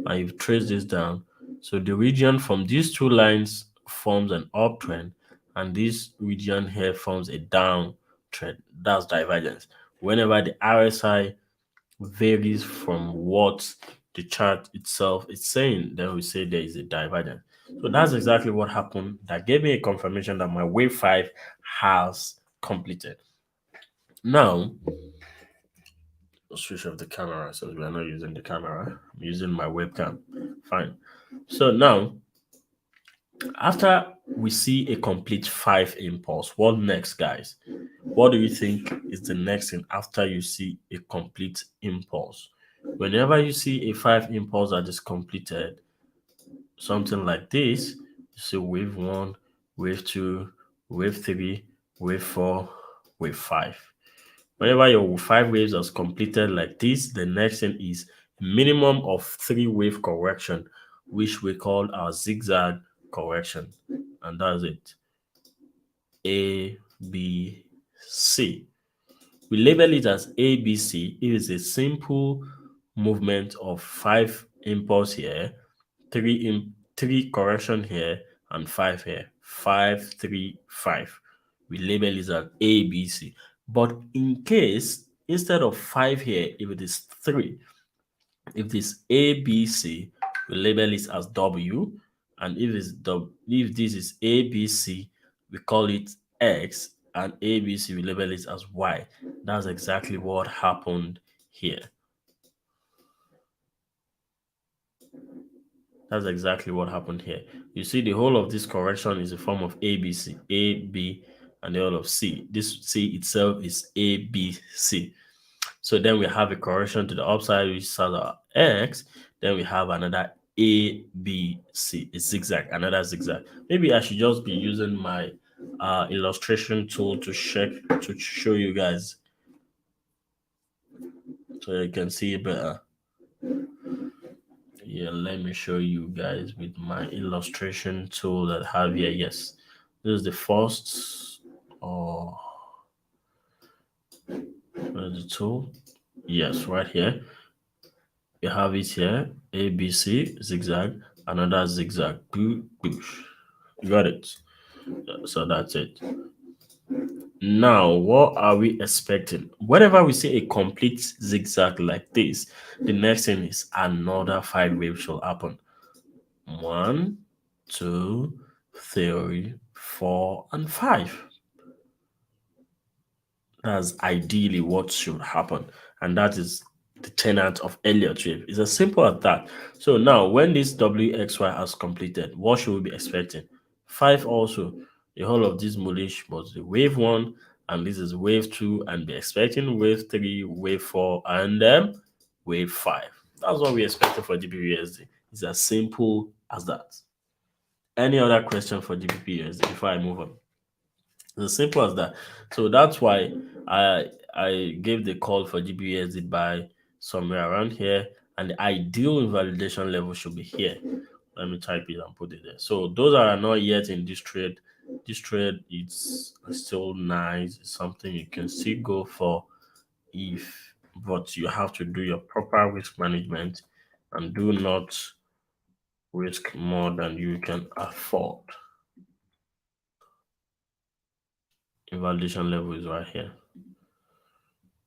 and you trace this down, so the region from these two lines forms an uptrend, and this region here forms a downtrend. That's divergence. Whenever the RSI varies from what the chart itself is saying, then we say there is a divergence. So that's exactly what happened. That gave me a confirmation that my wave 5 has completed. Now, I'll switch off the camera since we are not using the camera. I'm using my webcam. Fine. So now, after we see a complete 5 impulse, what next, guys? What do you think is the next thing after you see a complete impulse? Whenever you see a 5 impulse that is completed, something like this, you see wave 1, wave 2, wave 3, wave 4, wave 5. Whenever your 5 waves is completed like this, the next thing is minimum of 3 wave correction, which we call our zigzag correction. And that's it. A, B, C. We label it as ABC. It is a simple movement of 5 impulse here, 3 correction here, and 5 here. 5, 3, 5. We label it as ABC. But in case instead of 5 here, if it is 3, if it is ABC, we label it as W, and if this is ABC, we call it X, and ABC we label it as Y. That's exactly what happened here. That's exactly what happened here. You see, the whole of this correction is a form of ABC, A, B, and the whole of C. This C itself is A, B, C. So then we have a correction to the upside, which is our X. Then we have another A, B, C, a zigzag, another zigzag. Maybe I should just be using my illustration tool to show you guys so you can see it better. Yeah, let me show you guys with my illustration tool that I have here. Yes, this is the first. Oh, where's the tool? Yes, right here. You have it here. A, B, C, zigzag, another zigzag. Boosh. You got it. So that's it. Now, what are we expecting? Whenever we see a complete zigzag like this, the next thing is another 5 wave shall happen. 1, 2, 3, 4, and 5. That's ideally what should happen. And that is the tenant of Elliott wave. It's as simple as that. So now, when this WXY has completed, what should we be expecting? 5 also. The whole of this bullish was the wave 1, and this is wave 2, and be expecting wave 3, wave 4, and wave 5. That's what we expected for GBP It's as simple as that. Any other question for GBP before I move on? It's as simple as that. So that's why I gave the call for GBP by somewhere around here, and the ideal invalidation level should be here. Let me type it and put it there. So those that are not yet in this trade, it's still nice. It's something you can still go for if, but you have to do your proper risk management and do not risk more than you can afford. Invalidation level is right here.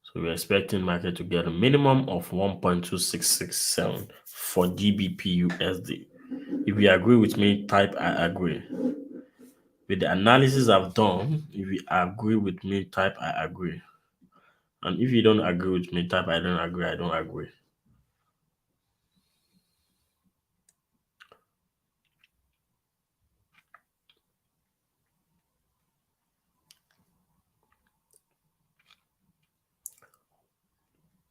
So we're expecting market to get a minimum of 1.2667 for GBP USD. If you agree with me, type I agree. With the analysis I've done, if you agree with me, type I agree. And if you don't agree with me, type I don't agree, I don't agree.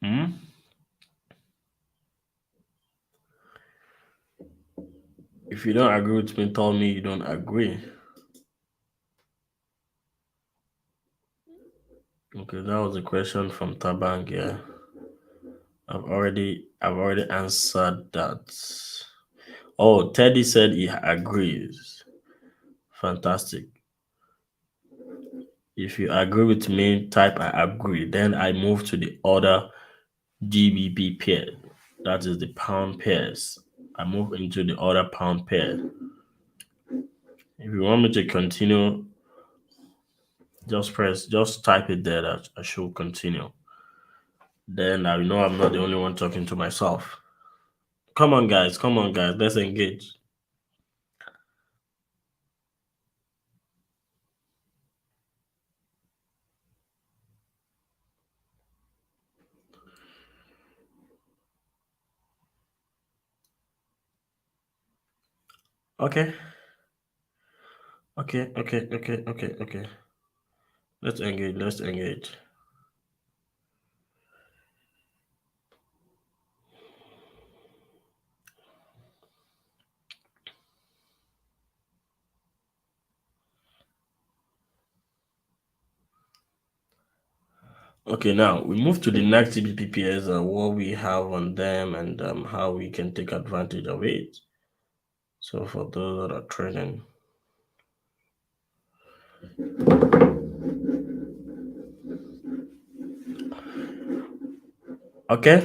Hmm? If you don't agree with me, tell me you don't agree. Okay, that was a question from Tabang. Yeah, I've already answered that. Oh, Teddy said he agrees. Fantastic. If you agree with me, type I agree. Then I move to the other GBP pair. That is the pound pairs. I move into the other pound pair. If you want me to continue, just type it there that I should continue. Then I know I'm not the only one talking to myself. Come on, guys, let's engage. Okay, okay. Let's engage. Okay, now we move to the next GBP pairs and what we have on them and how we can take advantage of it. So for those that are trading. Okay,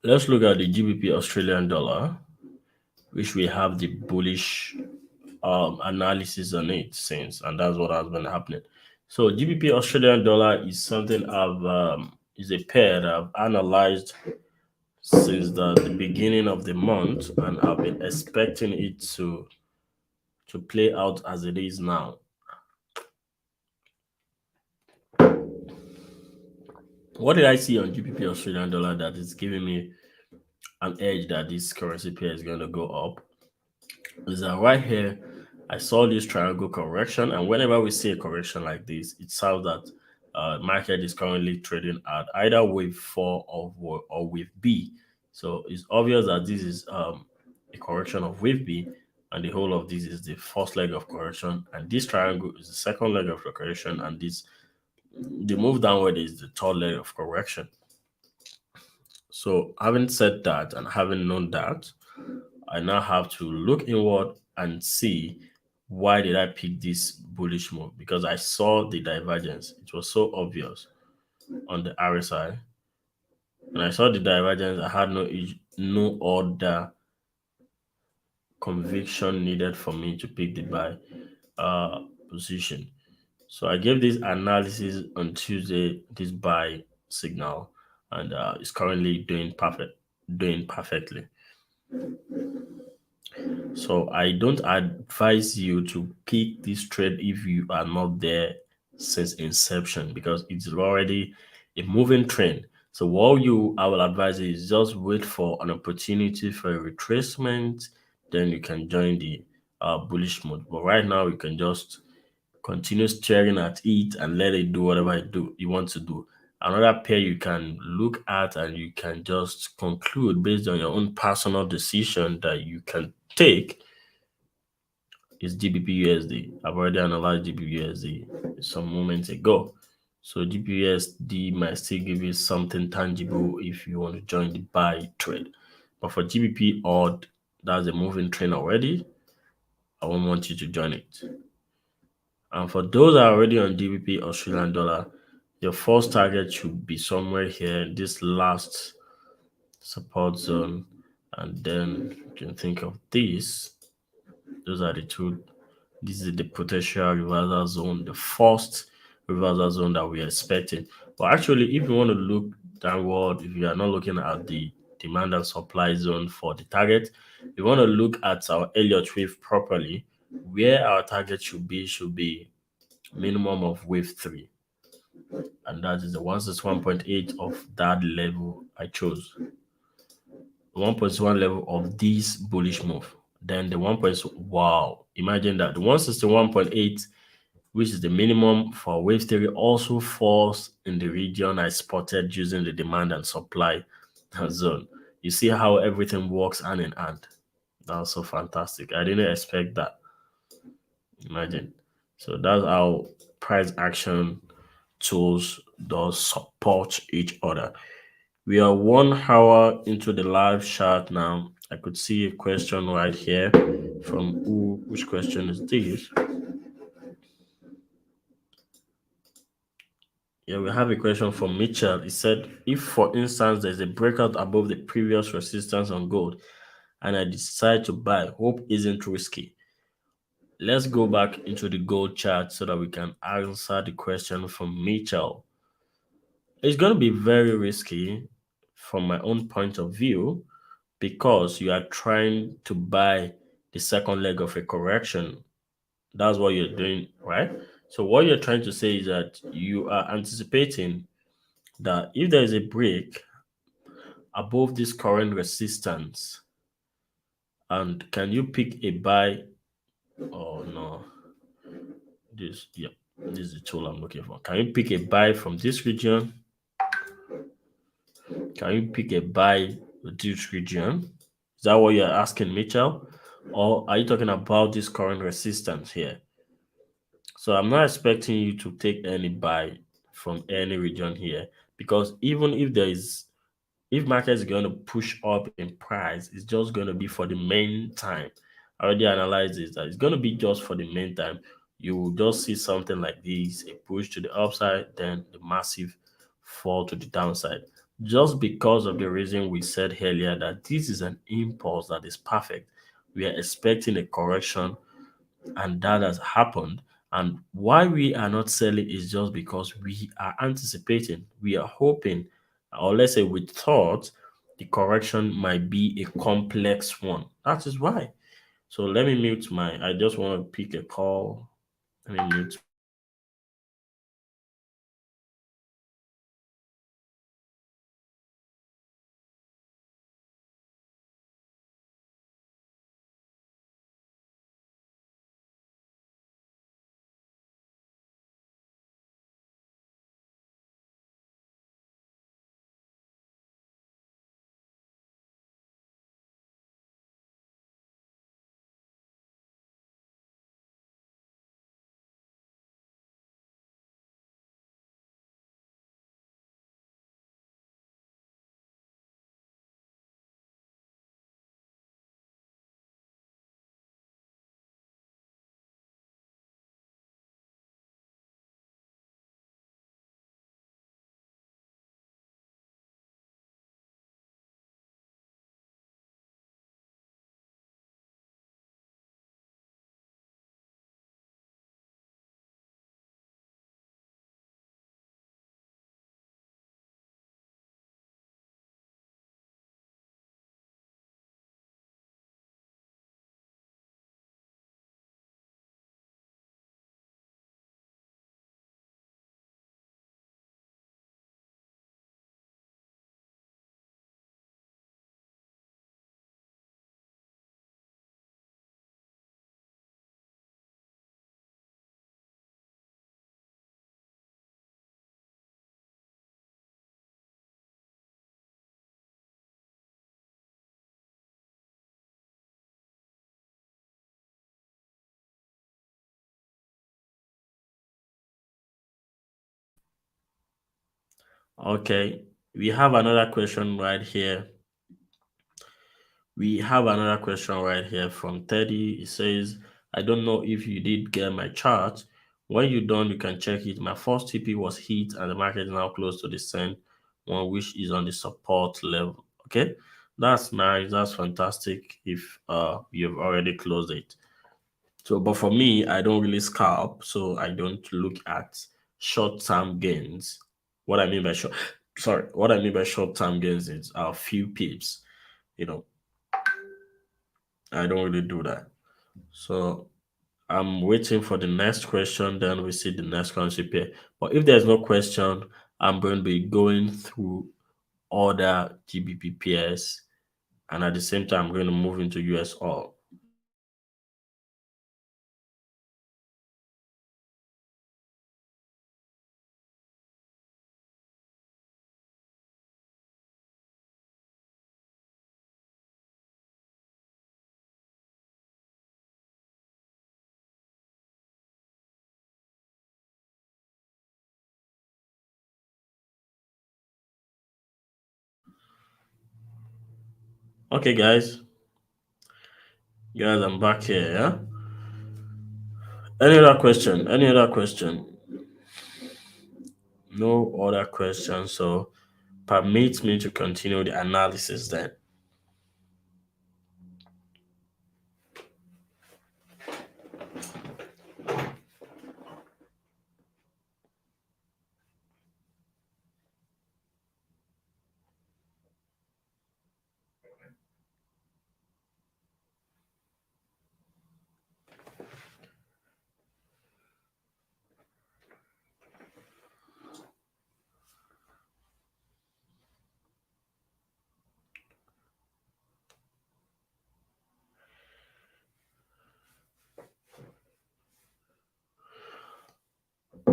let's look at the GBP Australian dollar, which we have the bullish analysis on it since, and that's what has been happening. So GBP Australian dollar is something is a pair that I've analyzed since the beginning of the month, and I've been expecting it to play out as it is now. What did I see on GBP Australian dollar that is giving me an edge that this currency pair is going to go up? Is that right here? I saw this triangle correction, and whenever we see a correction like this, it sounds that market is currently trading at either wave 4 or wave B. So it's obvious that this is a correction of wave B, and the whole of this is the first leg of correction, and this triangle is the second leg of the correction, and the move downward is the third leg of correction. So having said that and having known that, I now have to look inward and see why did I pick this bullish move, because I saw the divergence. It was so obvious on the RSI. When I saw the divergence, I had no other conviction needed for me to pick the buy position. So I gave this analysis on Tuesday, this buy signal, and it's currently doing perfectly. So I don't advise you to pick this trade if you are not there since inception, because it's already a moving trend. So what I will advise you is just wait for an opportunity for a retracement, then you can join the bullish mode. But right now you can just continue staring at it and let it do whatever you want to do. Another pair you can look at and you can just conclude based on your own personal decision that you can take is GBP USD. I've already analyzed GBP USD some moments ago. So GBP USD might still give you something tangible if you want to join the buy trade. But for GBP odd, that's a moving trend already. I won't want you to join it. And for those that are already on GBP Australian dollar, your first target should be somewhere here, this last support zone. And then you can think of this. Those are the two. This is the potential reversal zone, the first reversal zone that we are expecting. But actually, if you want to look downward, if you are not looking at the demand and supply zone for the target, you want to look at our Elliott wave properly. Where our target should be minimum of wave 3, and that is the 161.8 of that level I chose. The 1.1 level of this bullish move. Then the 1. Wow, imagine that the 161.8, which is the minimum for wave 3, also falls in the region I spotted using the demand and supply zone. You see how everything works hand in hand. That's so fantastic. I didn't expect that. Imagine. So that's how price action tools does support each other. We are 1 hour into the live chat now. I could see a question right here from who. Which question is this? Yeah, we have a question from Mitchell. He said, if for instance there's a breakout above the previous resistance on gold and I decide to buy, hope isn't risky. Let's go back into the gold chart so that we can answer the question from Mitchell. It's going to be very risky from my own point of view because you are trying to buy the second leg of a correction. That's what you're doing, right? So, what you're trying to say is that you are anticipating that if there is a break above this current resistance, and can you pick a buy? Oh no, this is the tool I'm looking for. Can you pick a buy from this region? Can you pick a buy with this region? Is that what you're asking, Mitchell? Or are you talking about this current resistance here? So I'm not expecting you to take any buy from any region here because even if there is if market is going to push up in price, it's just going to be for the main time. I already analyzed this that it's going to be just for the main time. You will just see something like this, a push to the upside, then the massive fall to the downside. Just because of the reason we said earlier that this is an impulse that is perfect. We are expecting a correction and that has happened. And why we are not selling is just because we are anticipating, we are hoping, or let's say we thought the correction might be a complex one. That is why. So let me mute my, I just want to pick a call. Let me mute. Okay, we have another question right here. We have another question right here from Teddy. It says, I don't know if you did get my chart. When you're done, you can check it. My first TP was hit and the market is now close to the send one, which is on the support level. Okay, that's nice. That's fantastic if you've already closed it. So, but for me, I don't really scalp, so I don't look at short-term gains. What I mean by what I mean by short-term gains is a few pips. You know, I don't really do that. So I'm waiting for the next question, then we see the next currency pair. But if there's no question, I'm going to be going through other GBP pairs, and at the same time, I'm going to move into USR. Okay, guys, I'm back here. Yeah. Any other question? Any other question? No other question. So permit me to continue the analysis then.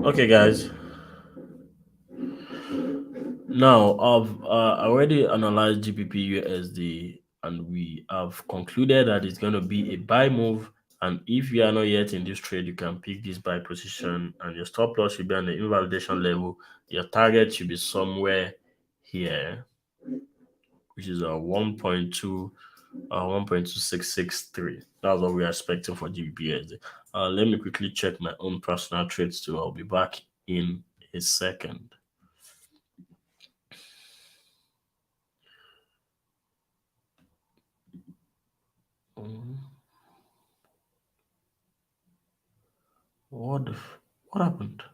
Okay, guys. Now I've already analyzed GBP USD, and we have concluded that it's going to be a buy move. And if you are not yet in this trade, you can pick this buy position, and your stop loss should be on the invalidation level. Your target should be somewhere here, which is a 1.2663. That's what we are expecting for GBP. Let me quickly check my own personal trades too. I'll be back in a second. What what happened?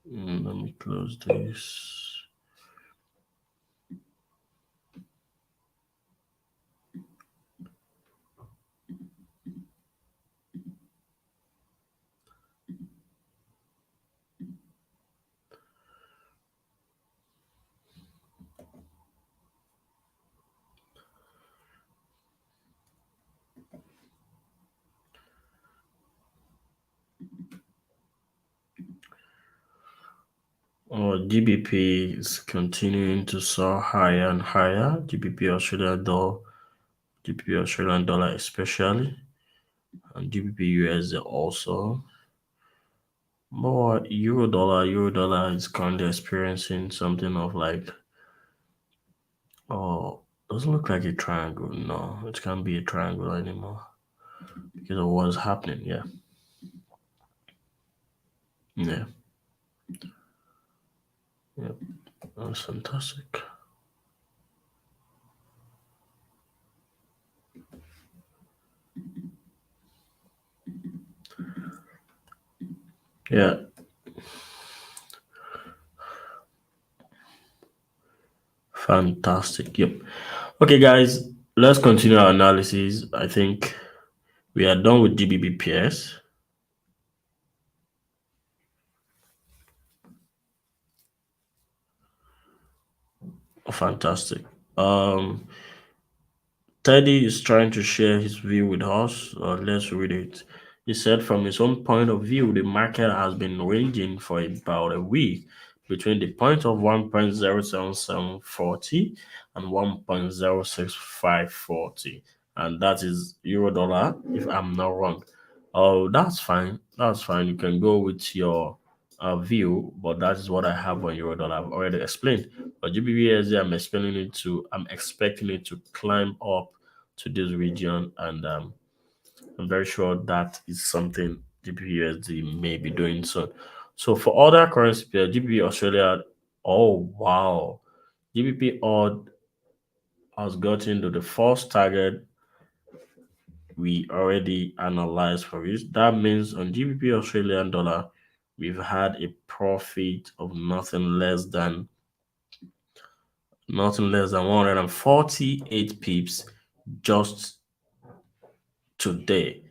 Let me close this. GBP is continuing to soar higher and higher. GBP Australian dollar, GBP Australian dollar especially, and GBP USD also. But Euro dollar is currently experiencing something of like, oh, doesn't look like a triangle. No, it can't be a triangle anymore because of what's happening. Yeah, yeah, yeah. That's fantastic. Yeah, fantastic. Yep. Okay, guys, let's continue our analysis. I think we are done with GBBPS. Fantastic. Um, Teddy is trying to share his view with us. Let's read it. He said, from his own point of view, the market has been ranging for about a week between the point of 1.07740 and 1.06540. And that is euro dollar, if I'm not wrong. Oh, that's fine. That's fine. You can go with your view, but that is what I have on euro dollar. I've already explained. But GBPSD, I'm expecting it to climb up to this region, and I'm very sure that is something GBPUSD may be doing soon. So for other currency pair, GBP Australia, oh wow, GBP odd has gotten to the first target we already analyzed for it. That means on GBP Australian dollar, we've had a profit of nothing less than 148 pips just today.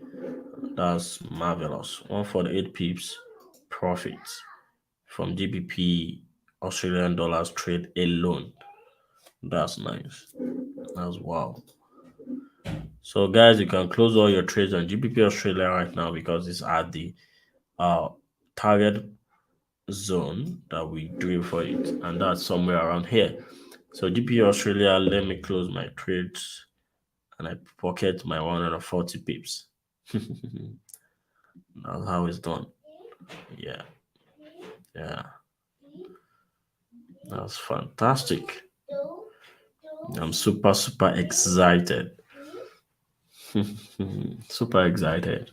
That's marvelous. 148 pips profit from GBP Australian dollars trade alone. That's nice. That's wow. So guys, you can close all your trades on GBP Australia right now because it's at the uh target zone that we drew for it, and that's somewhere around here. So GBP Australia, let me close my trades and I pocket my 140 pips. That's how it's done. Yeah, yeah, that's fantastic. I'm super excited. Super excited.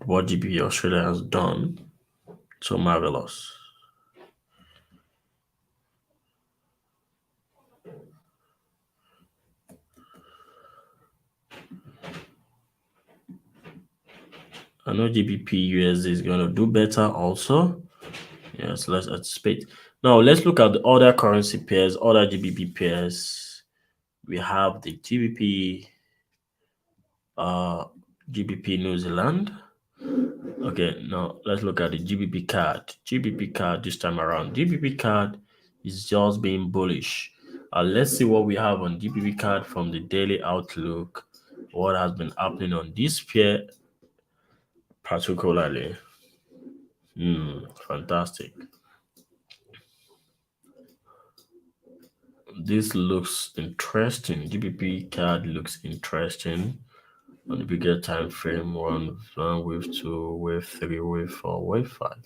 What GBP Australia has done. So marvelous. I know GBP USD is going to do better also. Yes, let's anticipate. Now let's look at the other currency pairs, other GBP pairs. We have the uh, GBP New Zealand. Okay, now let's look at the GBP card. GBP card this time around. GBP card is just being bullish. Let's see what we have on GBP card from the daily outlook. What has been happening on this pair particularly? Fantastic. This looks interesting. GBP card looks interesting on the bigger time frame. One wave two, wave three, wave four, wave five.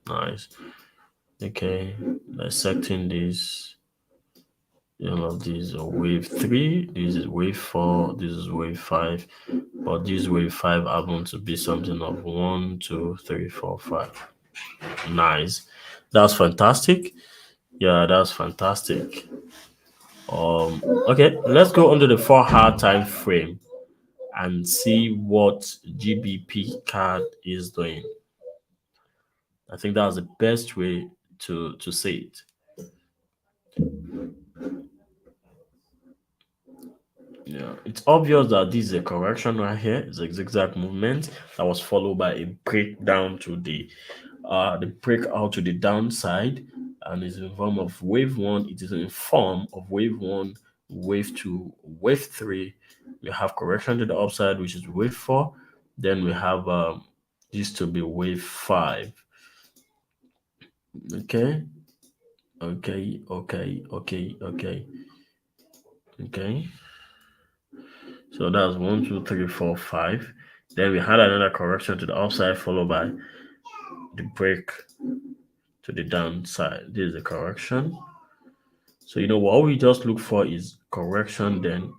Nice. Okay, dissecting this. All of these are wave three. This is wave four. This is wave five. But this wave five happen to be something of one, two, three, four, five. Nice. That's fantastic. Yeah, that's fantastic. Okay, let's go under the 4 hour time frame and see what GBP card is doing. I think that's the best way to say it. Yeah, it's obvious that this is a correction right here. It's a zigzag movement that was followed by a breakdown to the breakout to the downside, and it's in form of wave one. It is in form of wave one, wave two, wave three. We have correction to the upside, which is wave four. Then we have this to be wave five. Okay, okay. So that's one, two, three, four, five. Then we had another correction to the upside, followed by the break to the downside. This is a correction. So what we just look for is correction, then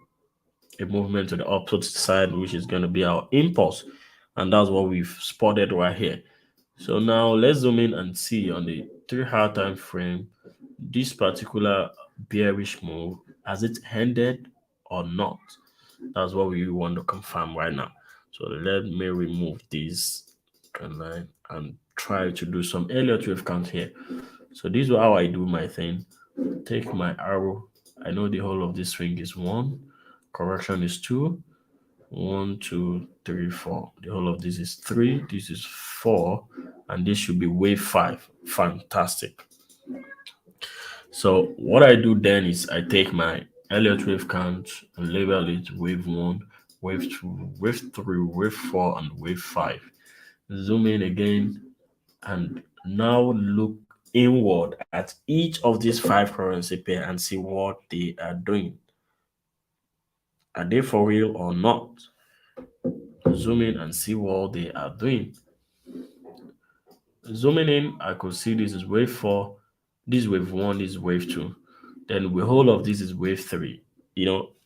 a movement to the opposite side, which is going to be our impulse. And that's what we've spotted right here. So now let's zoom in and see on the 3 hour time frame this particular bearish move, has it ended or not? That's what we want to confirm right now. So let me remove this line and try to do some Elliott wave count here. So this is how I do my thing. Take my arrow. I know the whole of this swing is 1. Correction is 2. 1, 2, 3, 4. The whole of this is 3. This is 4. And this should be wave 5. Fantastic. So what I do then is I take my Elliott wave count and label it wave 1, wave 2, wave 3, wave 4, and wave 5. Zoom in again and now look inward at each of these 5 currency pair and see what they are doing. Are they for real or not? Zoom in and see what they are doing. Zooming in, I could see this is wave 4, this is wave 1, this is wave 2. Then the whole of this is wave 3.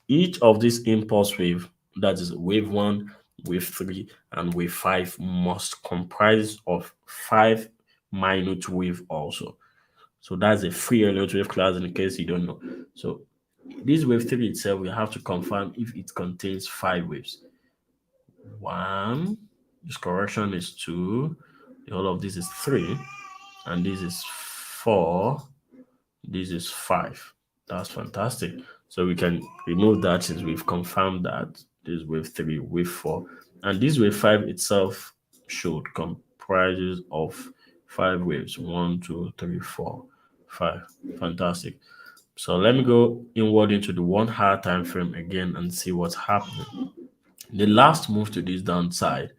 Each of these impulse wave, that is wave 1, wave 3, and wave 5 must comprise of 5 minute wave also. So that's a free Elliott wave class in case you don't know. So this wave 3 itself, we have to confirm if it contains 5 waves. 1, this correction is 2, the whole of this is 3, and this is 4, this is 5. That's fantastic. So we can remove that since we've confirmed that this is wave 3, wave 4, and this wave 5 itself should comprises of 5 waves. 1, 2, 3, 4, 5. Fantastic. So let me go inward into the 1 hour time frame again and see what's happening. The last move to this downside,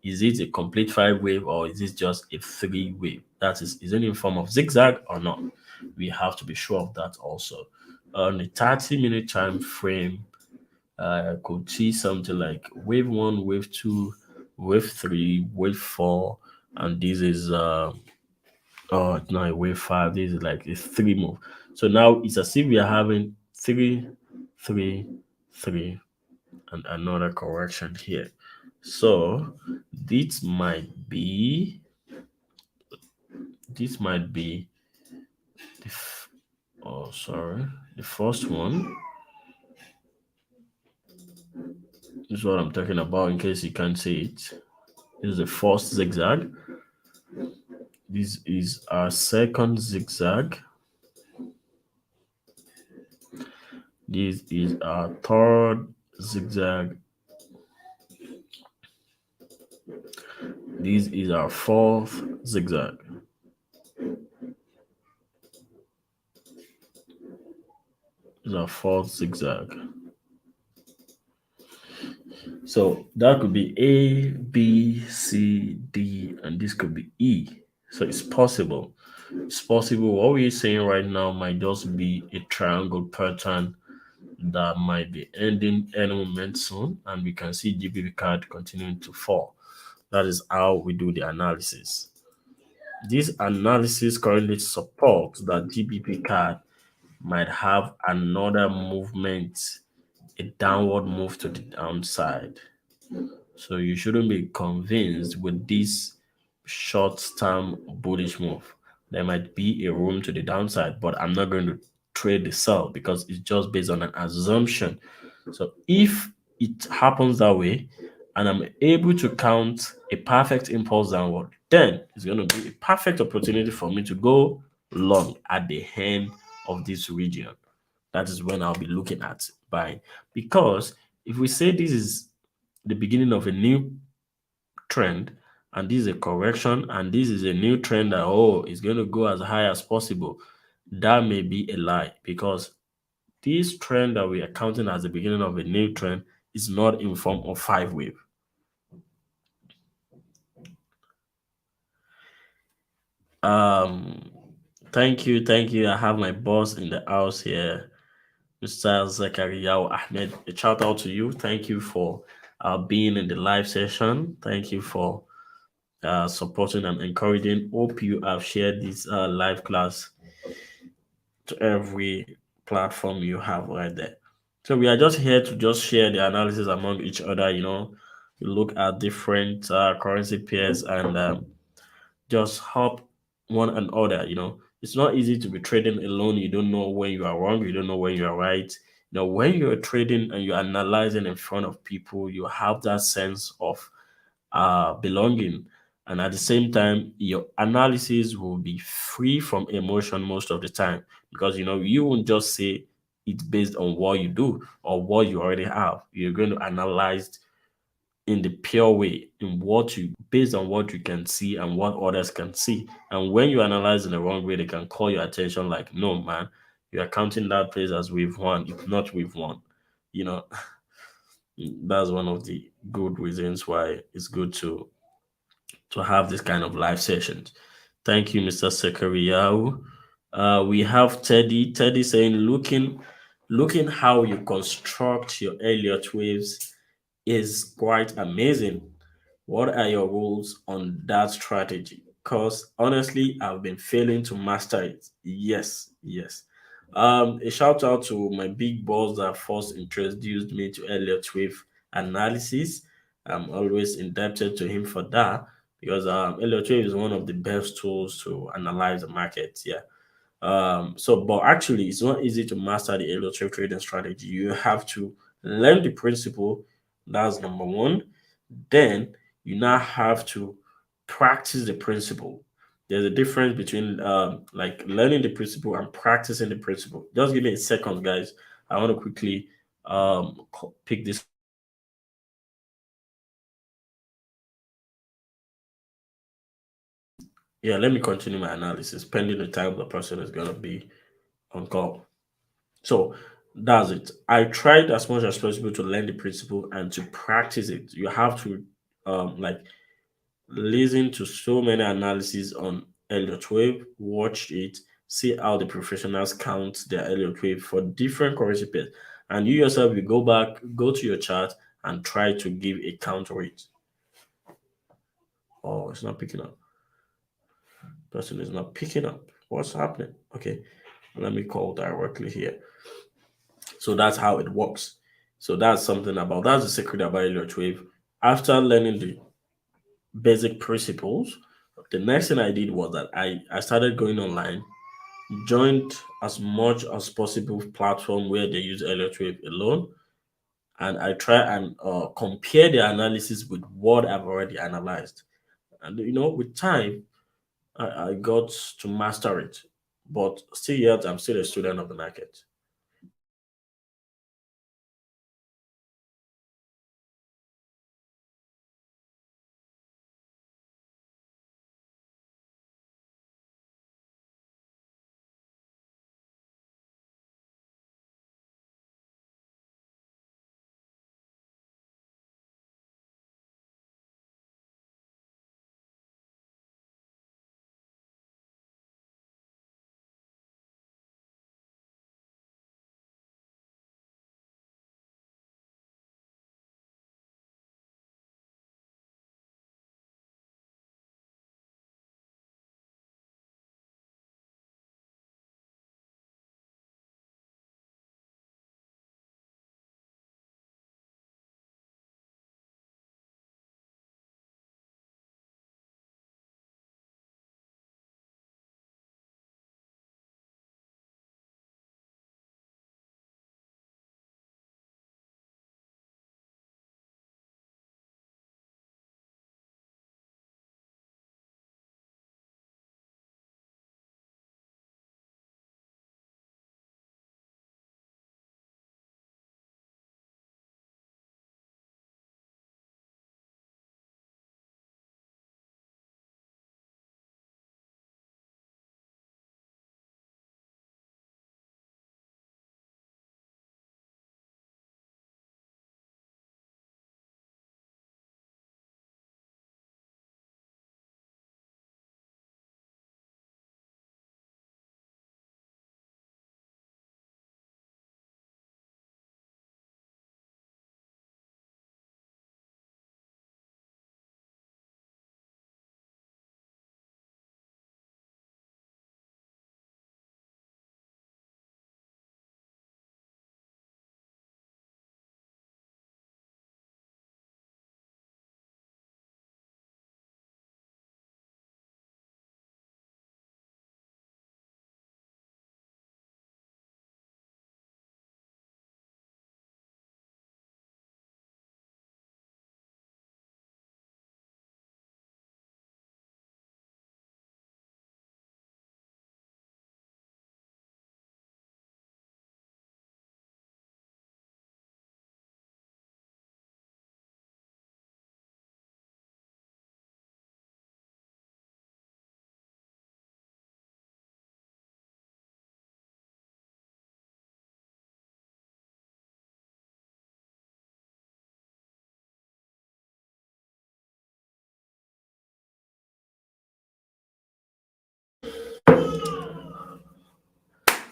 is it a complete 5 wave or is it just a 3 wave? That is it in form of zigzag or not? We have to be sure of that also. On the 30-minute time frame, I could see something like wave one, wave two, wave three, wave four, and this is oh it's not a wave five. This is like a three move. So now it's as if we are having three, three, three, and another correction here. So this might be this might be oh sorry, the first one. This is what I'm talking about in case you can't see it. This is the first zigzag. This is our second zigzag. This is our third zigzag. This is our fourth zigzag. This is our fourth zigzag. So that could be A, B, C, D, and this could be E. So it's possible. It's possible. What we're saying right now might just be a triangle pattern that might be ending any moment soon, and we can see GBP card continuing to fall. That is how we do the analysis. This analysis currently supports that GBP card might have another movement, a downward move to the downside. So you shouldn't be convinced with this short-term bullish move. There might be a room to the downside, but I'm not going to trade the sell because it's just based on an assumption. So if it happens that way and I'm able to count a perfect impulse downward, then it's going to be a perfect opportunity for me to go long at the end of this region. That is when I'll be looking at buying. Because if we say this is the beginning of a new trend and this is a correction and this is a new trend that oh it's going to go as high as possible, that may be a lie because this trend that we are counting as the beginning of a new trend is not in form of five wave. um thank you. I have my boss in the house here, Mr. Zakaria Ahmed. A shout out to you. Thank you for being in the live session. Thank you for supporting and encouraging. Hope you have shared this live class to every platform you have right there. So we are just here to just share the analysis among each other. We look at different currency pairs and just help one another. It's not easy to be trading alone. You don't know when you are wrong. You don't know when you are right. When you're trading and you're analyzing in front of people, you have that sense of belonging. And at the same time, your analysis will be free from emotion most of the time because you won't just say it's based on what you do or what you already have. You're going to analyze in the pure way, in what you based on what you can see and what others can see. And when you analyze in the wrong way, they can call your attention like, no man, you are counting that place as we've won. It's not we've won. You know, that's one of the good reasons why it's good to have this kind of live sessions. Thank you, Mr. Sekariau. We have Teddy. Teddy saying, looking how you construct your Elliott waves is quite amazing. What are your rules on that strategy? Because honestly, I've been failing to master it. Yes, yes. A shout out to my big boss that first introduced me to Elliott wave analysis. I'm always indebted to him for that because Elliott wave is one of the best tools to analyze the market. Yeah. But actually, it's not easy to master the Elliott wave trading strategy. You have to learn the principle. That's number one. Then you now have to practice the principle. There's a difference between like learning the principle and practicing the principle. Just give me a second, guys. I want to quickly pick this. Yeah, let me continue my analysis pending the time the person is gonna be on call. So that's it. I tried as much as possible to learn the principle and to practice it. You have to like listen to so many analyses on Elliott wave, watch it, see how the professionals count their Elliott wave for different currency pairs. And you yourself, you go back, go to your chart, and try to give a count rate. Oh, it's not picking up. Person is not picking up. What's happening? Okay, let me call directly here. So that's how it works. So that's the secret about Elliott Wave. After learning the basic principles, the next thing I did was that I started going online, joined as much as possible platform where they use Elliott Wave alone, and I try and compare the analysis with what I've already analyzed. And with time, I got to master it. But still yet, I'm still a student of the market.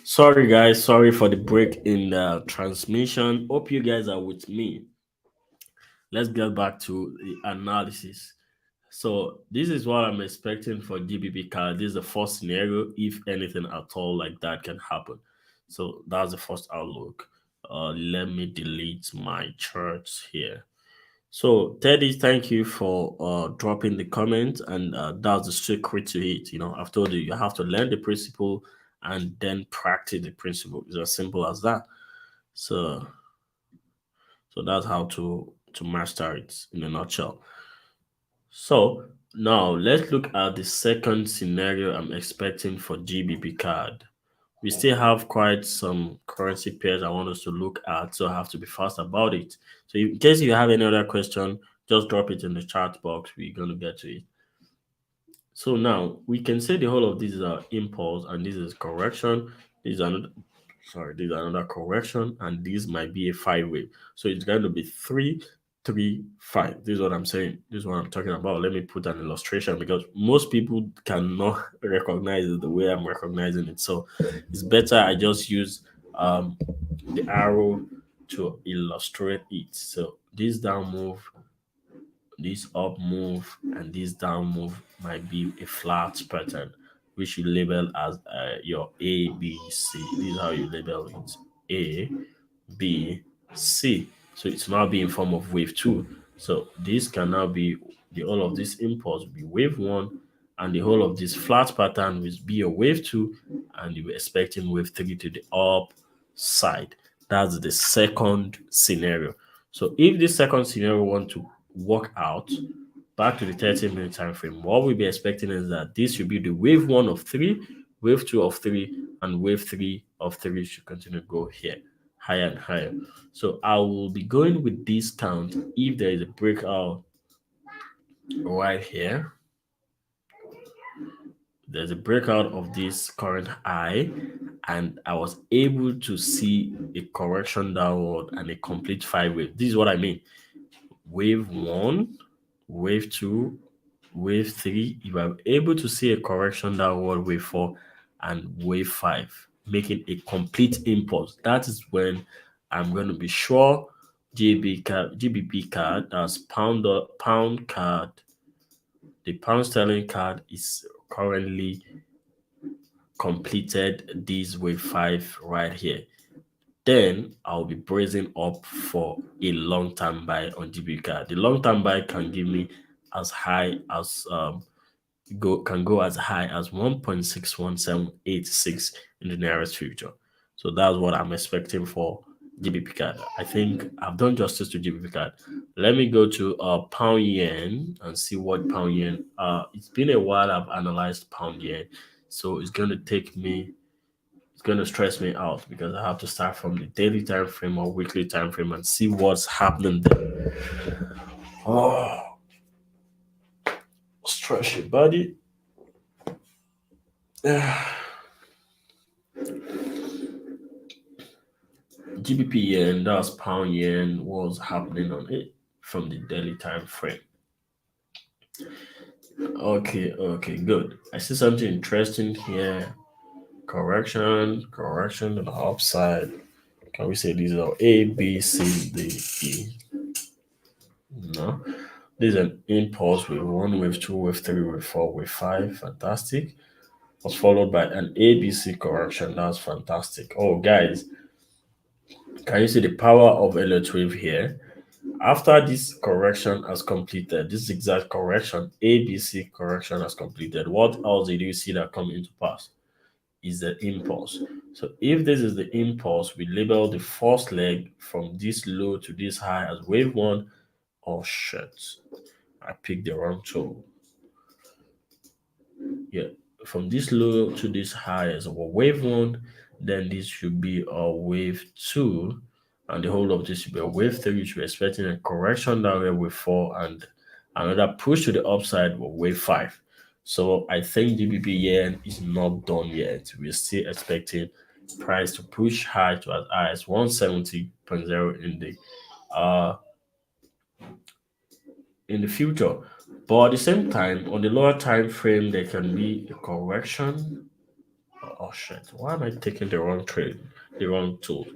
Sorry, guys. Sorry for the break in the transmission. Hope you guys are with me. Let's get back to the analysis. So this is what I'm expecting for GBP card. This is the first scenario, if anything at all like that can happen. So that's the first outlook. Let me delete my charts here. So Teddy, thank you for dropping the comment, and that's the secret to it. I've told you have to learn the principle and then practice the principle. It's as simple as that. So that's how to master it in a nutshell. So now let's look at the second scenario I'm expecting for GBP card. We still have quite some currency pairs I want us to look at, so I have to be fast about it. So in case you have any other question, just drop it in the chat box. We're going to get to it. So now we can say the whole of this is our impulse, and this is correction. This is another, sorry, this is another correction, and this might be a five-way. So it's going to be 3, 3, 5. This is what I'm saying. This is what I'm talking about. Let me put an illustration because most people cannot recognize it the way I'm recognizing it. So it's better I just use the arrow to illustrate it. So this down move, this up move, and this down move might be a flat pattern, which you label as your A, B, C. This is how you label it: A, B, C. So it's now be in form of wave two. So this can now be the whole of this impulse will be wave one, and the whole of this flat pattern will be a wave two, and you're expecting wave three to the upside. That's the second scenario. So if this second scenario want to work out, back to the 30-minute time frame, what we'll be expecting is that this should be the wave one of three, wave two of three, and wave three of three should continue to go here, higher and higher. So I will be going with this count if there is a breakout right here. There's a breakout of this current high, and I was able to see a correction downward and a complete five wave. This is what I mean. Wave one, wave two, wave three. If I'm able to see a correction downward, wave four, and wave five, making a complete impulse, that is when I'm going to be sure GBP card, that's pound card, the pound sterling card is currently completed this wave five right here. Then I'll be bracing up for a long-term buy on GBP card. The long-term buy can give me as high as go as high as 1.61786 in the nearest future. So that's what I'm expecting for GBP card. I think I've done justice to GBP card. Let me go to pound yen and see what pound yen. It's been a while I've analyzed pound yen, so it's going to stress me out because I have to start from the daily time frame or weekly time frame and see what's happening there. Oh, stretch your body. GBP yen, that's pound yen, what's happening on it from the daily time frame. Okay, good. I see something interesting here. Correction to the upside. Can we say these are A, B, C, D, E? No. This is an impulse with one, wave two, wave three, wave four, wave five. Fantastic. Was followed by an ABC correction. That's fantastic. Oh, guys, can you see the power of Elliott wave here? After this correction has completed, this exact correction, ABC correction has completed, what else did you see that come into pass? Is the impulse. So if this is the impulse, we label the first leg from this low to this high as wave one. Oh shit, I picked the wrong tool. Yeah, from this low to this high is our wave one, then this should be a wave two, and the whole of this should be a wave three, which we're expecting a correction down here, wave four, and another push to the upside with wave five. So I think GBP yen is not done yet. We're still expecting price to push high to as high as 170.0 in the future. But at the same time, on the lower time frame, there can be a correction. Oh shit, why am I taking the wrong trade, the wrong tool?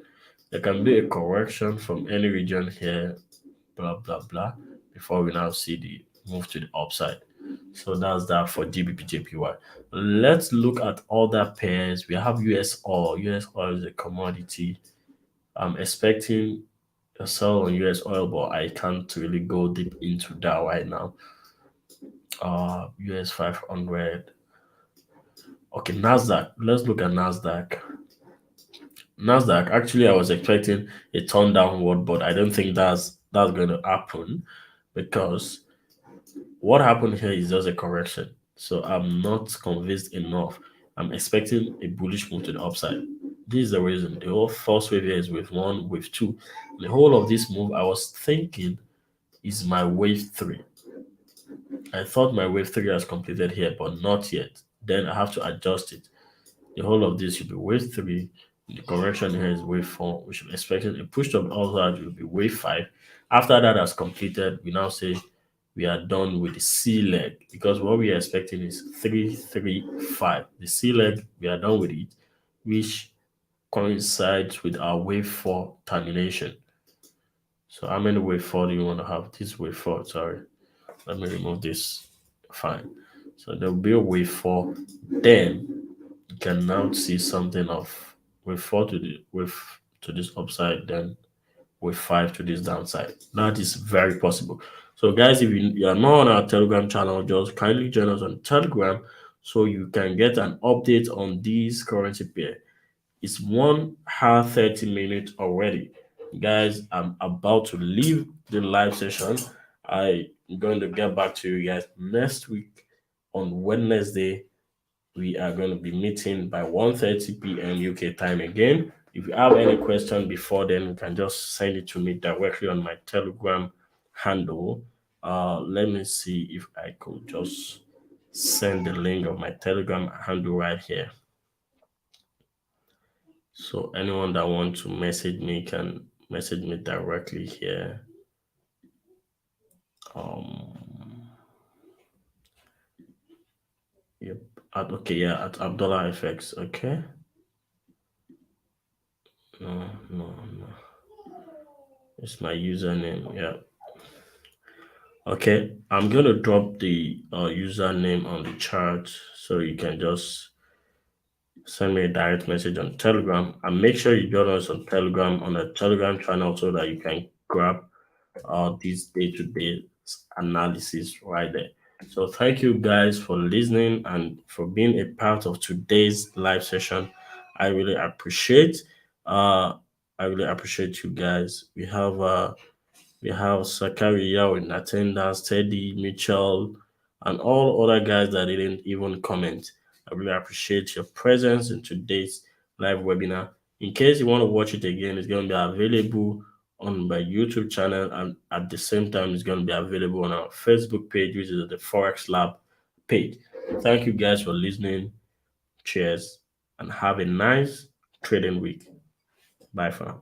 There can be a correction from any region here, blah blah blah, before we now see the move to the upside. So that's that for GBP JPY. Let's look at other pairs. We have US oil. US oil is a commodity. I'm expecting a sell on US oil, but I can't really go deep into that right now. US 500. Okay, Nasdaq. Let's look at Nasdaq. Nasdaq. Actually, I was expecting a turn downward, but I don't think that's going to happen because what happened here is just a correction. So I'm not convinced enough. I'm expecting a bullish move to the upside. This is the reason. The whole first wave here is wave one, wave two. The whole of this move, I was thinking, is my wave three. I thought my wave three has completed here, but not yet. Then I have to adjust it. The whole of this should be wave three. The correction here is wave four. We should be expecting a push to the upside will be wave five. After that has completed, we now say we are done with the C leg because what we are expecting is 3, 3, 5. The C leg, we are done with it, which coincides with our wave 4 termination. So how many wave 4 do you want to have? This wave 4, sorry. Let me remove this. Fine. So there will be a wave 4. Then you can now see something of wave 4 to the wave to this upside, then wave 5 to this downside. That is very possible. So guys, if you are not on our Telegram channel, just kindly join us on Telegram so you can get an update on these currency pair. It's 1 hour 30 minutes already. Guys, I'm about to leave the live session. I'm going to get back to you guys next week on Wednesday. We are going to be meeting by 1:30 p.m. UK time again. If you have any question before then, you can just send it to me directly on my Telegram handle. Let me see if I could just send the link of my Telegram handle right here. So anyone that wants to message me can message me directly here. Yep. At Abdullah FX. Okay. No. It's my username. Yeah. Okay. I'm gonna drop the username on the chart so you can just send me a direct message on Telegram and make sure you join us on Telegram on a Telegram channel so that you can grab this day-to-day analysis right there. So thank you guys for listening and for being a part of today's live session. I really appreciate uh I really appreciate you guys. We have Sakari Yao in attendance, Teddy, Mitchell, and all other guys that didn't even comment. I really appreciate your presence in today's live webinar. In case you want to watch it again, it's going to be available on my YouTube channel, and at the same time, it's going to be available on our Facebook page, which is the Forex Lab page. Thank you guys for listening. Cheers, and have a nice trading week. Bye for now.